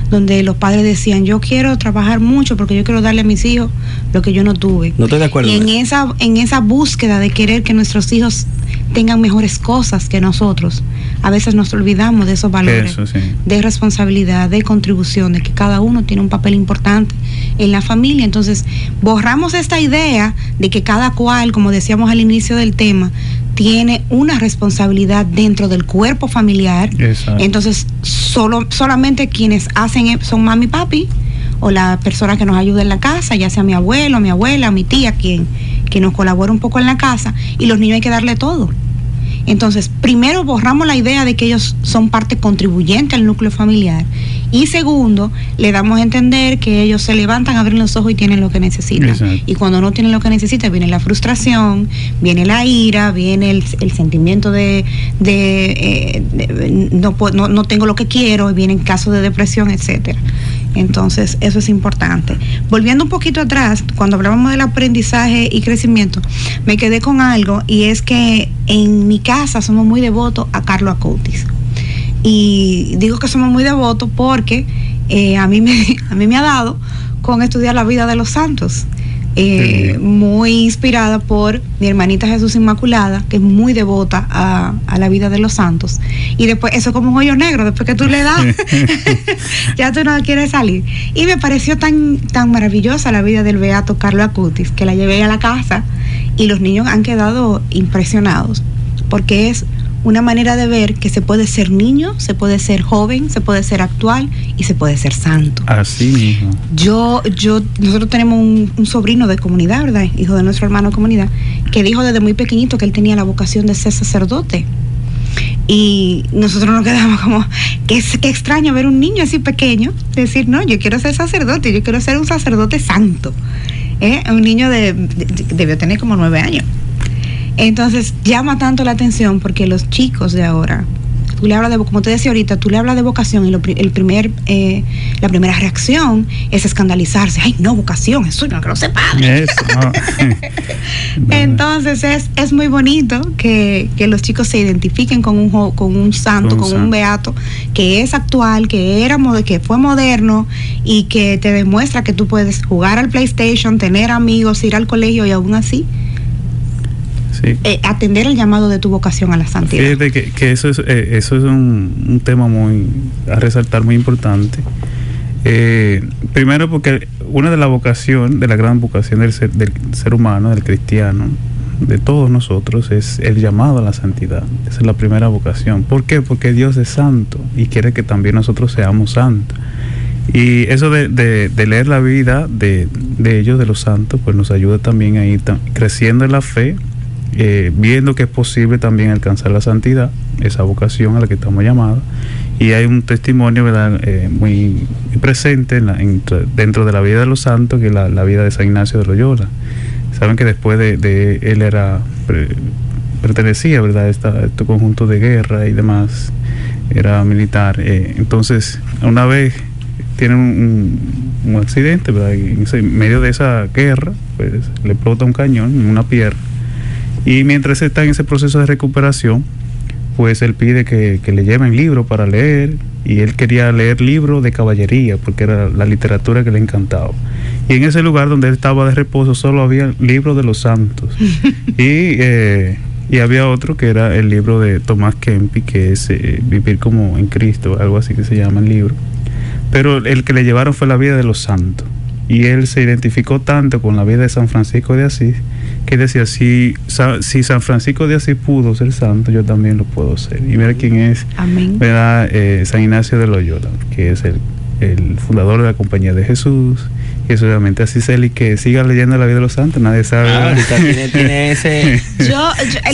donde los padres decían, yo quiero trabajar mucho porque yo quiero darle a mis hijos lo que yo no tuve. No estoy de acuerdo. Y en esa búsqueda de querer que nuestros hijos tengan mejores cosas que nosotros, a veces nos olvidamos de esos valores, eso, sí, de responsabilidad, de contribución, de que cada uno tiene un papel importante en la familia. Entonces, borramos esta idea de que cada cual, como decíamos al inicio del tema, tiene una responsabilidad dentro del cuerpo familiar. Exacto. Entonces, solamente quienes hacen son mami y papi, o la persona que nos ayuda en la casa, ya sea mi abuelo, mi abuela, mi tía, quien nos colabora un poco en la casa, y los niños hay que darle todo. Entonces, primero borramos la idea de que ellos son parte contribuyente al núcleo familiar, y segundo, le damos a entender que ellos se levantan, abren los ojos y tienen lo que necesitan. Exacto. Y cuando no tienen lo que necesitan, viene la frustración, viene la ira, viene el sentimiento de no tengo lo que quiero, y vienen casos de depresión, etcétera. Entonces, eso es importante. Volviendo un poquito atrás, cuando hablábamos del aprendizaje y crecimiento, me quedé con algo, y es que en mi casa somos muy devotos a Carlos Acutis. Y digo que somos muy devotos porque a mí me ha dado con estudiar la vida de los santos. muy inspirada por mi hermanita Jesús Inmaculada, que es muy devota a la vida de los santos. Y después, eso es como un hoyo negro, después que tú le das, ya tú no quieres salir. Y me pareció tan maravillosa la vida del beato Carlo Acutis, que la llevé a la casa y los niños han quedado impresionados, porque es una manera de ver que se puede ser niño, se puede ser joven, se puede ser actual y se puede ser santo. Así mismo. Nosotros tenemos un sobrino de comunidad, ¿verdad? Hijo de nuestro hermano de comunidad, que dijo desde muy pequeñito que él tenía la vocación de ser sacerdote. Y nosotros nos quedamos como, qué extraño ver un niño así pequeño decir, no, yo quiero ser sacerdote, yo quiero ser un sacerdote santo. Un niño debió tener como 9 años. Entonces llama tanto la atención porque los chicos de ahora, tú le hablas de, como te decía ahorita, tú le hablas de vocación y la primera reacción es escandalizarse. Ay, no, vocación, eso yo no quiero ser padre. Eso, no. Entonces es muy bonito que los chicos se identifiquen con un santo, con un beato que es actual, que fue moderno y que te demuestra que tú puedes jugar al PlayStation, tener amigos, ir al colegio y aún así atender el llamado de tu vocación a la santidad. Fíjate que eso es un tema a resaltar, muy importante. Primero porque una de la gran vocación del ser humano, del cristiano, de todos nosotros, es el llamado a la santidad. Esa es la primera vocación. ¿Por qué? Porque Dios es santo y quiere que también nosotros seamos santos. Y eso de leer la vida de ellos, de los santos, pues nos ayuda también a ir creciendo en la fe, viendo que es posible también alcanzar la santidad, esa vocación a la que estamos llamados. Y hay un testimonio, ¿verdad?, muy presente dentro de la vida de los santos, que es la vida de San Ignacio de Loyola. Saben que después de él pertenecía, ¿verdad?, a este conjunto de guerra y demás, era militar. Entonces, una vez tiene un accidente, ¿verdad?, y en medio de esa guerra, pues le explota un cañón en una pierna. Y mientras está en ese proceso de recuperación, pues él pide que le lleven libros para leer, y él quería leer libros de caballería porque era la literatura que le encantaba. Y en ese lugar donde él estaba de reposo solo había libros de los santos. Y había otro que era el libro de Tomás Kempis, que es Vivir como en Cristo, algo así que se llama el libro. Pero el que le llevaron fue la vida de los santos. Y él se identificó tanto con la vida de San Francisco de Asís, que decía, si San Francisco de Asís pudo ser santo, yo también lo puedo ser. Y mira quién es, ¿verdad? San Ignacio de Loyola, que es el fundador de la Compañía de Jesús. Y eso obviamente así es él, y que siga leyendo la vida de los santos, nadie sabe. Ahorita tiene ese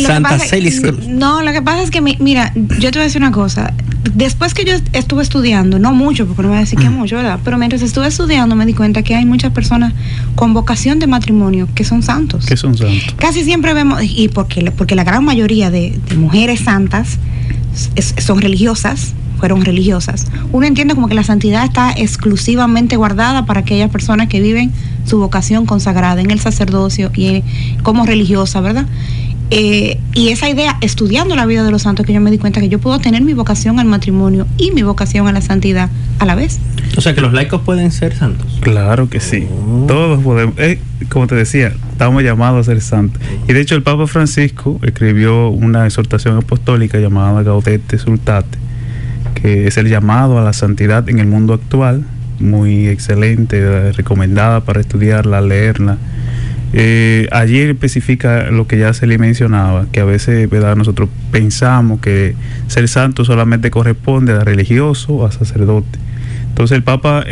Santa Celis. No, lo que pasa es que, mira, yo te voy a decir una cosa. Después que yo estuve estudiando, no mucho, porque no voy a decir que mucho, ¿verdad? Pero mientras estuve estudiando me di cuenta que hay muchas personas con vocación de matrimonio que son santos. Que son santos. Casi siempre vemos, y porque la gran mayoría de mujeres santas son religiosas, fueron religiosas. Uno entiende como que la santidad está exclusivamente guardada para aquellas personas que viven su vocación consagrada en el sacerdocio y como religiosa, ¿verdad? Y esa idea, estudiando la vida de los santos, que yo me di cuenta que yo puedo tener mi vocación al matrimonio y mi vocación a la santidad a la vez. O sea, que los laicos pueden ser santos. Claro que sí. Todos podemos. Como te decía, estamos llamados a ser santos. Y de hecho el Papa Francisco escribió una exhortación apostólica llamada Gaudete Sultate, que es el llamado a la santidad en el mundo actual, muy excelente, recomendada para estudiarla, leerla. Allí especifica lo que ya se le mencionaba, que a veces, ¿verdad?, nosotros pensamos que ser santo solamente corresponde a religioso o a sacerdote. Entonces el Papa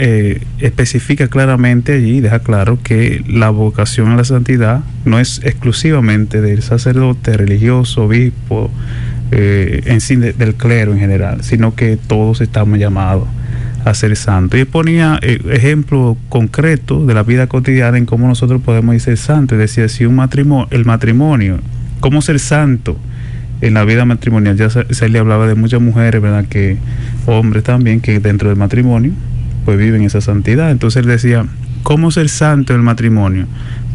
especifica claramente allí, deja claro que la vocación a la santidad no es exclusivamente del sacerdote, religioso, obispo, en sí del clero en general, sino que todos estamos llamados a ser santos. Y ponía ejemplos concretos de la vida cotidiana en cómo nosotros podemos ser santos. Es decir, si el matrimonio, cómo ser santo en la vida matrimonial. Ya se le hablaba de muchas mujeres, ¿verdad?, que hombres también, que dentro del matrimonio pues viven esa santidad. Entonces él decía, ¿cómo ser santo en el matrimonio?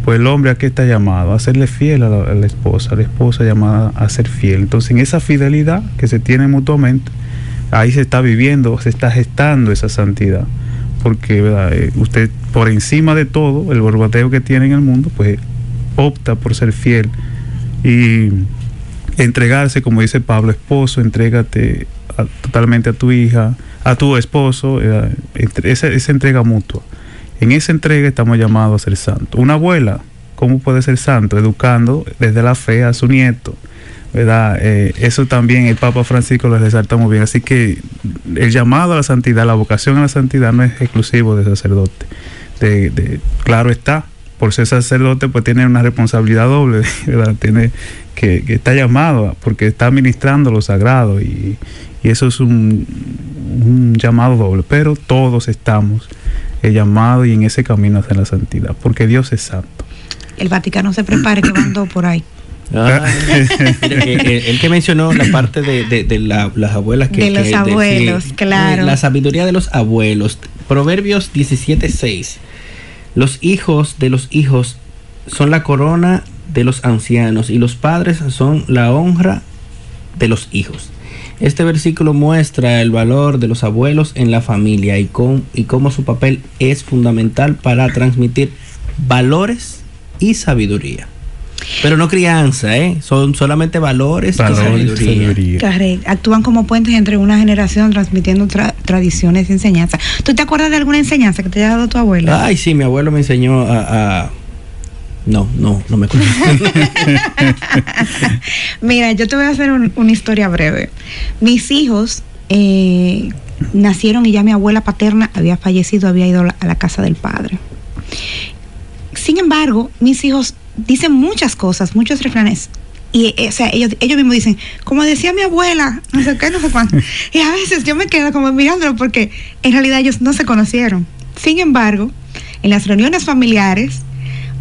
Pues el hombre aquí está llamado a serle fiel a la esposa llamada a ser fiel. Entonces en esa fidelidad que se tiene mutuamente, ahí se está viviendo, se está gestando esa santidad. porque ¿verdad? Usted por encima de todo el borboteo que tiene en el mundo, pues opta por ser fiel y entregarse, como dice Pablo, esposo, entrégate totalmente a tu hija, a tu esposo, esa entrega mutua. En esa entrega estamos llamados a ser santos. Una abuela, ¿cómo puede ser santo? Educando desde la fe a su nieto, ¿verdad? Eso también el Papa Francisco lo resalta muy bien. Así que el llamado a la santidad, la vocación a la santidad no es exclusivo de sacerdote. Claro está, por ser sacerdote pues tiene una responsabilidad doble, ¿verdad? Tiene que está llamado porque está ministrando lo sagrado y eso es un llamado doble, pero todos estamos llamados y en ese camino hacia la santidad, porque Dios es santo. El Vaticano se prepare que van dos por ahí. El que mencionó la parte de las abuelas de los abuelos, claro, la sabiduría de los abuelos. Proverbios 17:6. Los hijos de los hijos son la corona de los ancianos y los padres son la honra de los hijos. Este versículo muestra el valor de los abuelos en la familia y cómo su papel es fundamental para transmitir valores y sabiduría. Pero no crianza, son solamente valores y sabiduría. Correcto. Actúan como puentes entre una generación, transmitiendo tradiciones y enseñanzas. ¿Tú te acuerdas de alguna enseñanza que te haya dado tu abuela? Ay, sí, mi abuelo me enseñó No me acuerdo. Mira, yo te voy a hacer una historia breve. Mis hijos nacieron y ya mi abuela paterna había fallecido, había ido a la casa del padre. Sin embargo, mis hijos dicen muchas cosas, muchos refranes. Y o sea, ellos mismos dicen, como decía mi abuela, no sé qué, no sé cuánto. Y a veces yo me quedo como mirándolo porque en realidad ellos no se conocieron. Sin embargo, en las reuniones familiares,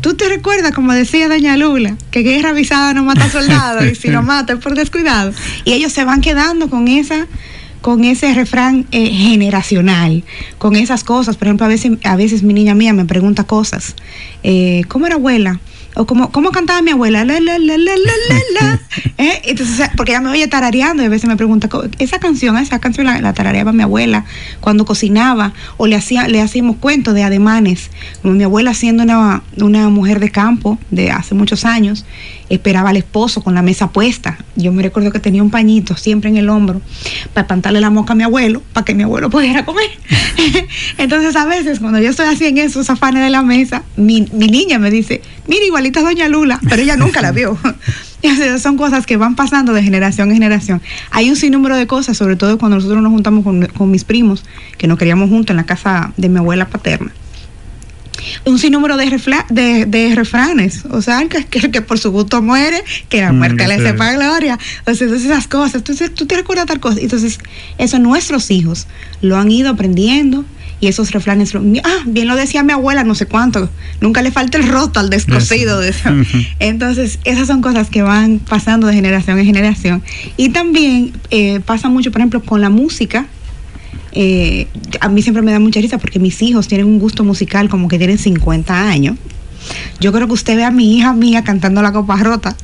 ¿tú te recuerdas, como decía doña Lula, que guerra avisada no mata soldados y si lo mata es por descuidado? Y ellos se van quedando con ese refrán generacional, con esas cosas. Por ejemplo, a veces mi niña mía me pregunta cosas. ¿Cómo era abuela? O cómo cantaba mi abuela, la. Entonces, porque ella me oye tarareando y a veces me pregunta, esa canción la tarareaba mi abuela cuando cocinaba, o le hacíamos cuentos de ademanes, como mi abuela siendo una mujer de campo de hace muchos años, esperaba al esposo con la mesa puesta. Yo me recuerdo que tenía un pañito siempre en el hombro para espantarle la mosca a mi abuelo, para que mi abuelo pudiera comer. Entonces a veces cuando yo estoy así en esos afanes de la mesa, mi niña me dice, mira, igualita doña Lula, pero ella nunca la vio. Son cosas que van pasando de generación en generación. Hay un sinnúmero de cosas, sobre todo cuando nosotros nos juntamos con mis primos, que nos criamos juntos en la casa de mi abuela paterna. Un sinnúmero de refranes, o sea, que por su gusto muere, que la muerte le sepa gloria, o sea, esas cosas. Entonces, tú te recuerdas tal cosa. Entonces, eso nuestros hijos lo han ido aprendiendo, y esos refranes, bien lo decía mi abuela, no sé cuánto, nunca le falta el roto al descosido. Entonces, esas son cosas que van pasando de generación en generación. Y también pasa mucho, por ejemplo, con la música. A mí siempre me da mucha risa porque mis hijos tienen un gusto musical como que tienen 50 años. Yo creo que usted ve a mi hija mía cantando La Copa Rota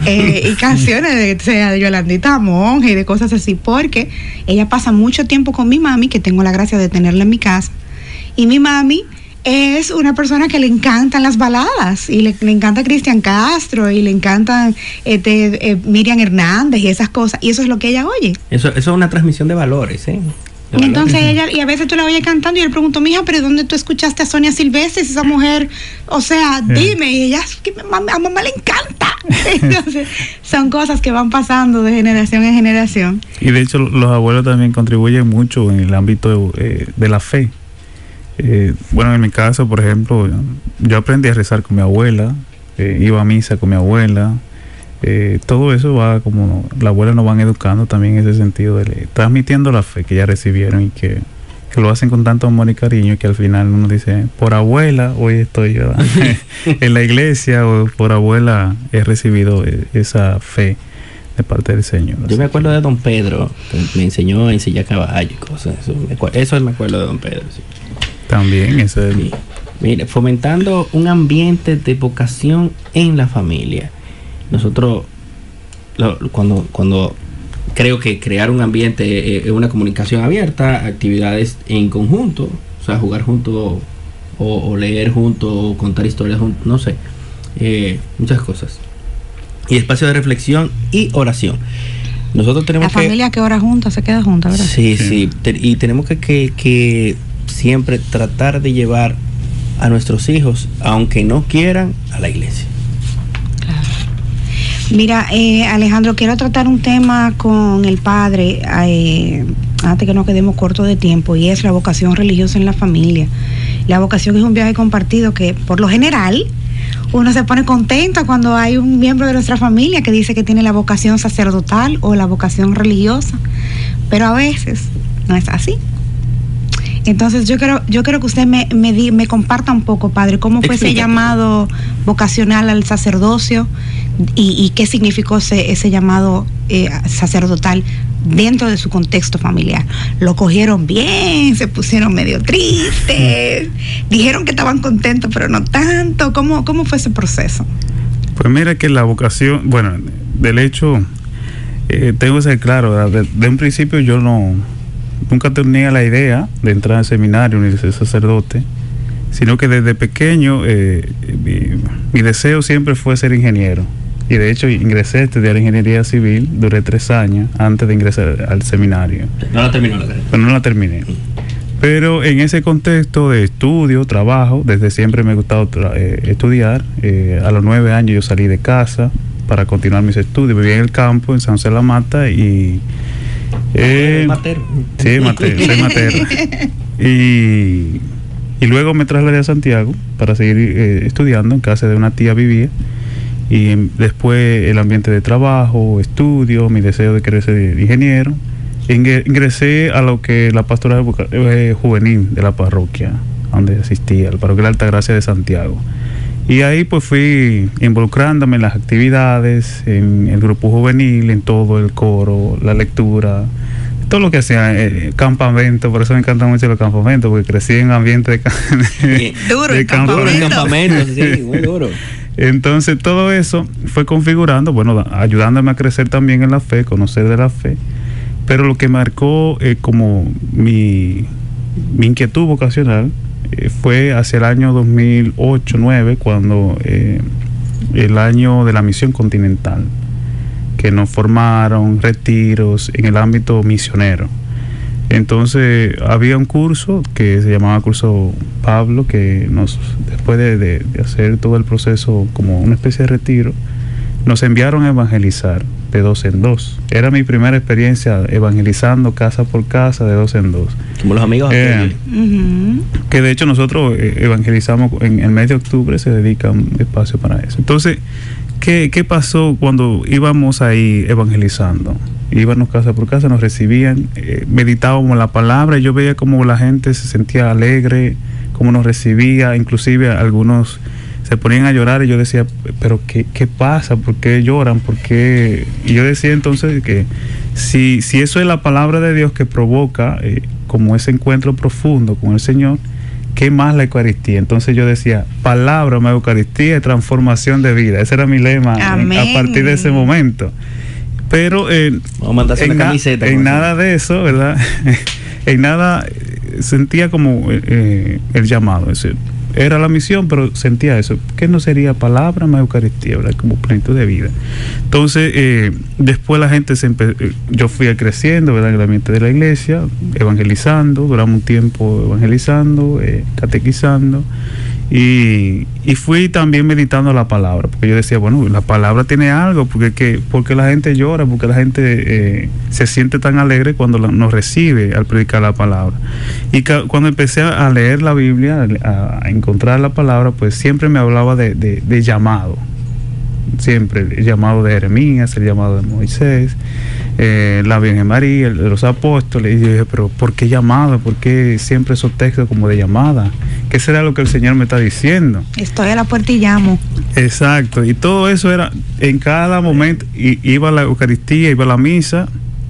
y canciones de Yolandita Monge y de cosas así, porque ella pasa mucho tiempo con mi mami, que tengo la gracia de tenerla en mi casa, y mi mami es una persona que le encantan las baladas y le encanta Cristian Castro y le encantan Miriam Hernández y esas cosas, y eso es lo que ella oye. Eso es una transmisión de valores, Entonces ella, y a veces tú la oyes cantando y yo le pregunto, mija, pero ¿dónde tú escuchaste a Sonia Silvestre, esa mujer? O sea, dime. Y ella, que a mamá le encanta. Entonces son cosas que van pasando de generación en generación. Y de hecho los abuelos también contribuyen mucho en el ámbito de la fe. Bueno, en mi caso, por ejemplo, yo aprendí a rezar con mi abuela, iba a misa con mi abuela. Todo eso va como la abuela nos van educando también en ese sentido, transmitiendo la fe que ya recibieron y que lo hacen con tanto amor y cariño, y que al final uno dice, por abuela hoy estoy yo en la iglesia, o por abuela he recibido esa fe de parte del Señor. Yo me acuerdo de don Pedro, que me enseñó a ensillar caballo y cosas. Eso me acuerdo de don Pedro, sí. También eso es... Sí. Mire, fomentando un ambiente de vocación en la familia. Nosotros, cuando creo que crear un ambiente es una comunicación abierta, actividades en conjunto, sea, jugar juntos o leer juntos o contar historias juntos, no sé, muchas cosas. Y espacio de reflexión y oración. Nosotros tenemos la familia que ora junta se queda junta, ¿verdad? Sí. Y tenemos que siempre tratar de llevar a nuestros hijos, aunque no quieran, a la iglesia. Claro. Mira, Alejandro, quiero tratar un tema con el padre, antes que nos quedemos cortos de tiempo, y es la vocación religiosa en la familia. La vocación es un viaje compartido que, por lo general, uno se pone contento cuando hay un miembro de nuestra familia que dice que tiene la vocación sacerdotal o la vocación religiosa, pero a veces no es así. Entonces yo quiero que usted me comparta un poco, padre, cómo fue ese llamado vocacional al sacerdocio y qué significó ese llamado sacerdotal dentro de su contexto familiar. ¿Lo cogieron bien? ¿Se pusieron medio tristes? ¿Dijeron que estaban contentos pero no tanto? ¿Cómo fue ese proceso? Pues mira que la vocación, bueno, del hecho, tengo que ser claro, de un principio yo nunca tenía la idea de entrar al seminario ni de ser sacerdote, sino que desde pequeño mi deseo siempre fue ser ingeniero. Y de hecho ingresé a estudiar ingeniería civil, duré 3 años antes de ingresar al seminario. No la terminó la carrera. Pero no la terminé. Pero en ese contexto de estudio, trabajo, desde siempre me ha gustado estudiar. A los 9 años yo salí de casa para continuar mis estudios. Vivía en el campo, en San José de la Mata, y... matero. Sí, soy matero. Y luego me trasladé a Santiago para seguir estudiando. En casa de una tía vivía. Y después el ambiente de trabajo, estudio, mi deseo de querer ser ingeniero. Ingresé a lo que la pastoral juvenil de la parroquia, donde asistía, la parroquia de la Altagracia de Santiago. Y ahí pues fui involucrándome en las actividades, en el grupo juvenil, en todo el coro, la lectura, todo lo que hacía, campamento. Por eso me encantan mucho los campamentos, porque crecí en un ambiente duro el campamento, sí, muy duro. Entonces todo eso fue configurando, bueno, ayudándome a crecer también en la fe, conocer de la fe. Pero lo que marcó como mi inquietud vocacional fue hacia el año 2008-2009, cuando el año de la misión continental, que nos formaron retiros en el ámbito misionero. Entonces había un curso que se llamaba Curso Pablo, que después de hacer todo el proceso como una especie de retiro, nos enviaron a evangelizar de 2 en 2. Era mi primera experiencia evangelizando casa por casa, de 2 en 2. Como los amigos que de hecho nosotros evangelizamos en el mes de octubre, se dedica un espacio para eso. Entonces, ¿qué pasó cuando íbamos ahí evangelizando? Íbamos casa por casa, nos recibían, meditábamos la palabra, y yo veía como la gente se sentía alegre, cómo nos recibía, inclusive algunos se ponían a llorar, y yo decía, pero ¿qué pasa? ¿Por qué lloran? ¿Por qué? Y yo decía entonces que si eso es la palabra de Dios que provoca como ese encuentro profundo con el Señor, ¿qué más la Eucaristía? Entonces yo decía, palabra más Eucaristía y transformación de vida. Ese era mi lema a partir de ese momento. Pero vamos a mandarse una camiseta en nada de eso, ¿verdad? En nada sentía como el llamado. Es decir, era la misión, pero sentía eso. ¿Qué no sería palabra más Eucaristía, ¿verdad? Como plenitud de vida. Entonces, después la gente yo fui creciendo, ¿verdad? En el ambiente de la iglesia, evangelizando, duramos un tiempo evangelizando, catequizando, y fui también meditando la palabra, porque yo decía, bueno, la palabra tiene algo, porque la gente llora, porque la gente se siente tan alegre cuando nos recibe al predicar la palabra. Y cuando empecé a leer la Biblia, a encontrar la palabra, pues siempre me hablaba de llamado. Siempre el llamado de Jeremías, el llamado de Moisés, la Virgen María, de los apóstoles. Y yo dije, pero ¿por qué llamado? ¿Por qué siempre esos textos como de llamada? ¿Qué será lo que el Señor me está diciendo? Estoy a la puerta y llamo. Exacto, y todo eso era en cada momento. Iba a la Eucaristía, iba a la misa,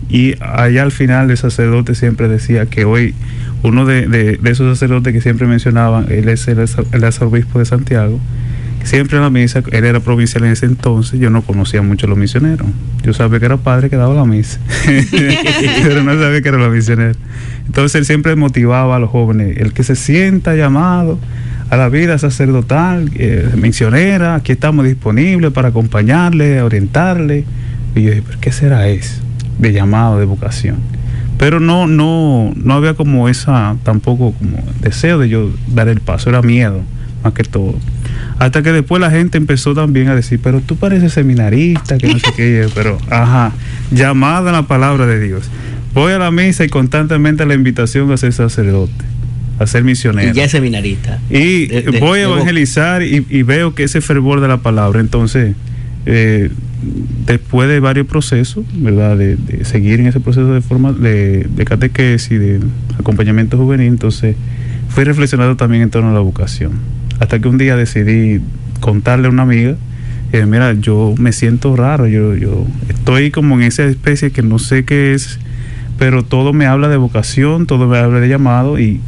y allá al final el sacerdote siempre decía que hoy uno de esos sacerdotes que siempre mencionaban, él es el arzobispo de Santiago, siempre en la misa, él era provincial en ese entonces, yo no conocía mucho a los misioneros. Yo sabía que era padre que daba la misa, pero no sabía que era los misioneros. Entonces él siempre motivaba a los jóvenes, el que se sienta llamado a la vida sacerdotal, misionera, aquí estamos disponibles para acompañarle, orientarle. Y yo dije, ¿pero qué será eso de llamado, de vocación? Pero no había como esa, tampoco como deseo de yo dar el paso, era miedo más que todo. Hasta que después la gente empezó también a decir, pero tú pareces seminarista, que no sé qué, pero llamada a la palabra de Dios. Voy a la misa y constantemente la invitación a ser sacerdote, a ser misionero. Y ya es seminarista. Y voy a evangelizar y veo que ese fervor de la palabra. Entonces, después de varios procesos, ¿verdad? De seguir en ese proceso de forma de catequesis, de acompañamiento juvenil, entonces fui reflexionando también en torno a la vocación. Hasta que un día decidí contarle a una amiga, mira, yo me siento raro, yo estoy como en esa especie que no sé qué es, pero todo me habla de vocación, todo me habla de llamado y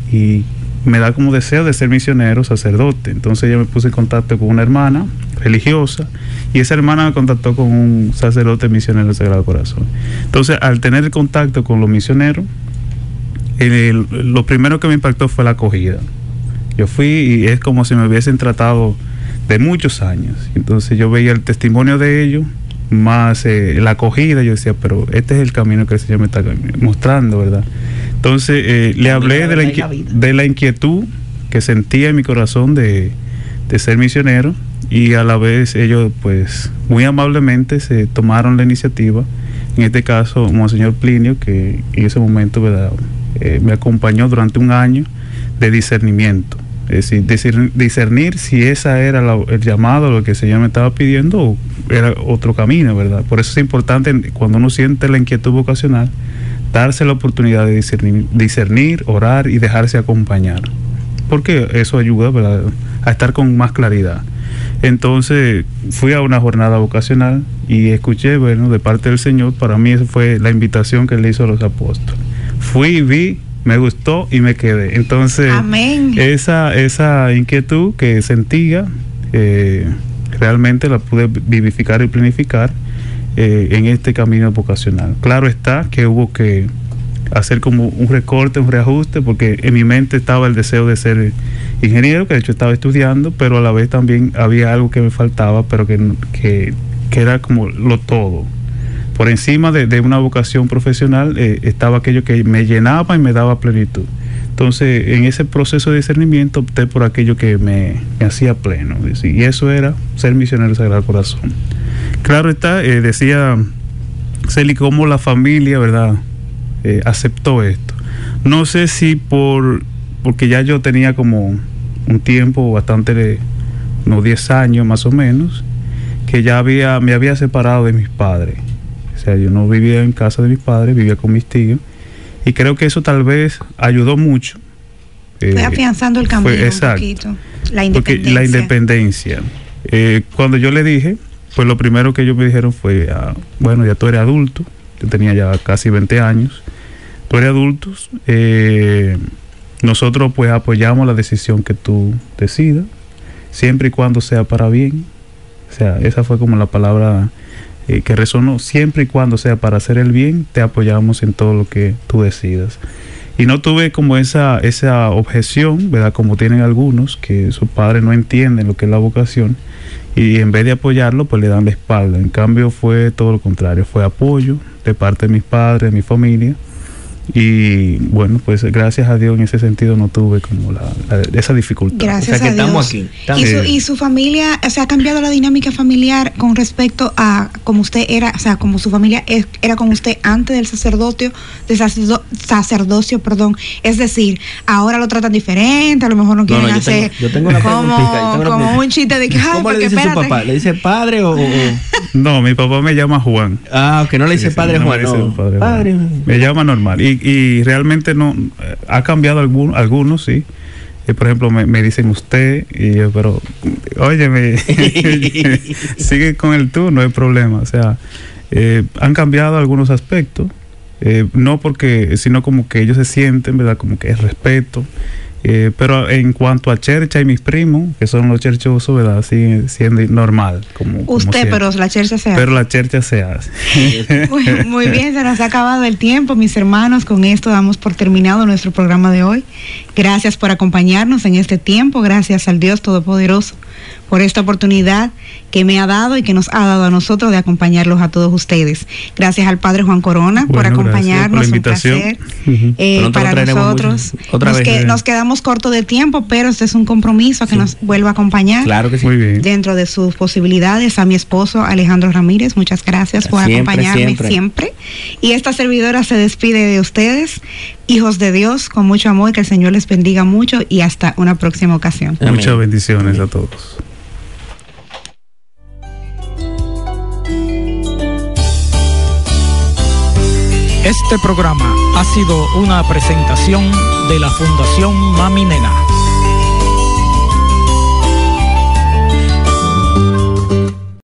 me da como deseo de ser misionero, sacerdote. Entonces ella me puse en contacto con una hermana religiosa y esa hermana me contactó con un sacerdote misionero del Sagrado Corazón. Entonces, al tener el contacto con los misioneros, lo primero que me impactó fue la acogida. Yo fui y es como si me hubiesen tratado de muchos años. Entonces yo veía el testimonio de ellos, más la acogida. Yo decía, pero este es el camino que el Señor me está mostrando, ¿verdad? Entonces le hablé de la inquietud que sentía en mi corazón de ser misionero, y a la vez ellos pues muy amablemente se tomaron la iniciativa. En este caso Monseñor Plinio, que en ese momento, ¿verdad? Me acompañó durante un año de discernimiento, es decir, discernir si esa era el llamado, lo que el Señor me estaba pidiendo, o era otro camino, ¿verdad? Por eso es importante, cuando uno siente la inquietud vocacional, darse la oportunidad de discernir, orar y dejarse acompañar, porque eso ayuda, ¿verdad?, a estar con más claridad. Entonces fui a una jornada vocacional y escuché, bueno, de parte del Señor, para mí esa fue la invitación que Él le hizo a los apóstoles. Fui, vi, me gustó y me quedé. Entonces, amén. Esa inquietud que sentía, realmente la pude vivificar y planificar en este camino vocacional. Claro está que hubo que hacer como un recorte, un reajuste, porque en mi mente estaba el deseo de ser ingeniero, que de hecho estaba estudiando, pero a la vez también había algo que me faltaba, pero que era como lo todo. Por encima de una vocación profesional estaba aquello que me llenaba y me daba plenitud. Entonces, en ese proceso de discernimiento opté por aquello que me hacía pleno, y eso era ser misionero del Sagrado Corazón. Claro está, decía Celi, cómo la familia, ¿verdad?, aceptó esto. No sé si porque ya yo tenía como un tiempo bastante, unos 10 años más o menos, que ya me había separado de mis padres. O sea, yo no vivía en casa de mis padres, vivía con mis tíos, y creo que eso tal vez ayudó mucho. Fue afianzando el camino un poquito. La independencia. Porque la independencia. Cuando yo le dije, pues lo primero que ellos me dijeron fue, bueno, ya tú eres adulto. Yo tenía ya casi 20 años. Tú eres adulto. Nosotros pues apoyamos la decisión que tú decidas, siempre y cuando sea para bien. O sea, esa fue como la palabra que resonó. Siempre y cuando sea para hacer el bien, te apoyamos en todo lo que tú decidas. Y no tuve como esa objeción, ¿verdad?, como tienen algunos, que sus padres no entienden lo que es la vocación, y en vez de apoyarlo, pues le dan la espalda. En cambio fue todo lo contrario, fue apoyo de parte de mis padres, de mi familia. Y bueno, pues gracias a Dios en ese sentido no tuve como esa dificultad. Gracias, o sea, que a Dios. estamos aquí. Y su familia, o sea, ha cambiado la dinámica familiar con respecto a como usted era, o sea, como su familia era con usted antes del sacerdocio, perdón. Es decir, ahora lo tratan diferente, a lo mejor no quieren hacer yo tengo una como un chiste de que, ¿cómo le dice su papá? ¿Le dice padre o...? No, mi papá me llama Juan. Que no le dice padre Juan, no. Padre. Me llama normal. Y realmente no ha cambiado algunos, sí. Por ejemplo, me dicen usted, y yo, pero óyeme, sigue con el tú, no hay problema. O sea, han cambiado algunos aspectos, no porque, sino como que ellos se sienten, ¿verdad?, como que es respeto, Pero en cuanto a chercha y mis primos, que son los cherchosos, ¿verdad? Sigue siendo normal. Como Usted, siempre. pero la chercha se hace. Pero la chercha se hace. Muy bien, se nos ha acabado el tiempo, mis hermanos. Con esto damos por terminado nuestro programa de hoy. Gracias por acompañarnos en este tiempo. Gracias al Dios Todopoderoso por esta oportunidad que me ha dado y que nos ha dado a nosotros de acompañarlos a todos ustedes. Gracias al Padre Juan Corona por acompañarnos, por la invitación. Un placer para nosotros. Nos quedamos cortos de tiempo, pero este es un compromiso que nos vuelva a acompañar. Claro que sí. Muy bien. Dentro de sus posibilidades. A mi esposo Alejandro Ramírez, muchas gracias por acompañarme siempre. Y esta servidora se despide de ustedes, hijos de Dios, con mucho amor, que el Señor les bendiga mucho y hasta una próxima ocasión. Amén. Muchas bendiciones a todos. Este programa ha sido una presentación de la Fundación Mami Nena.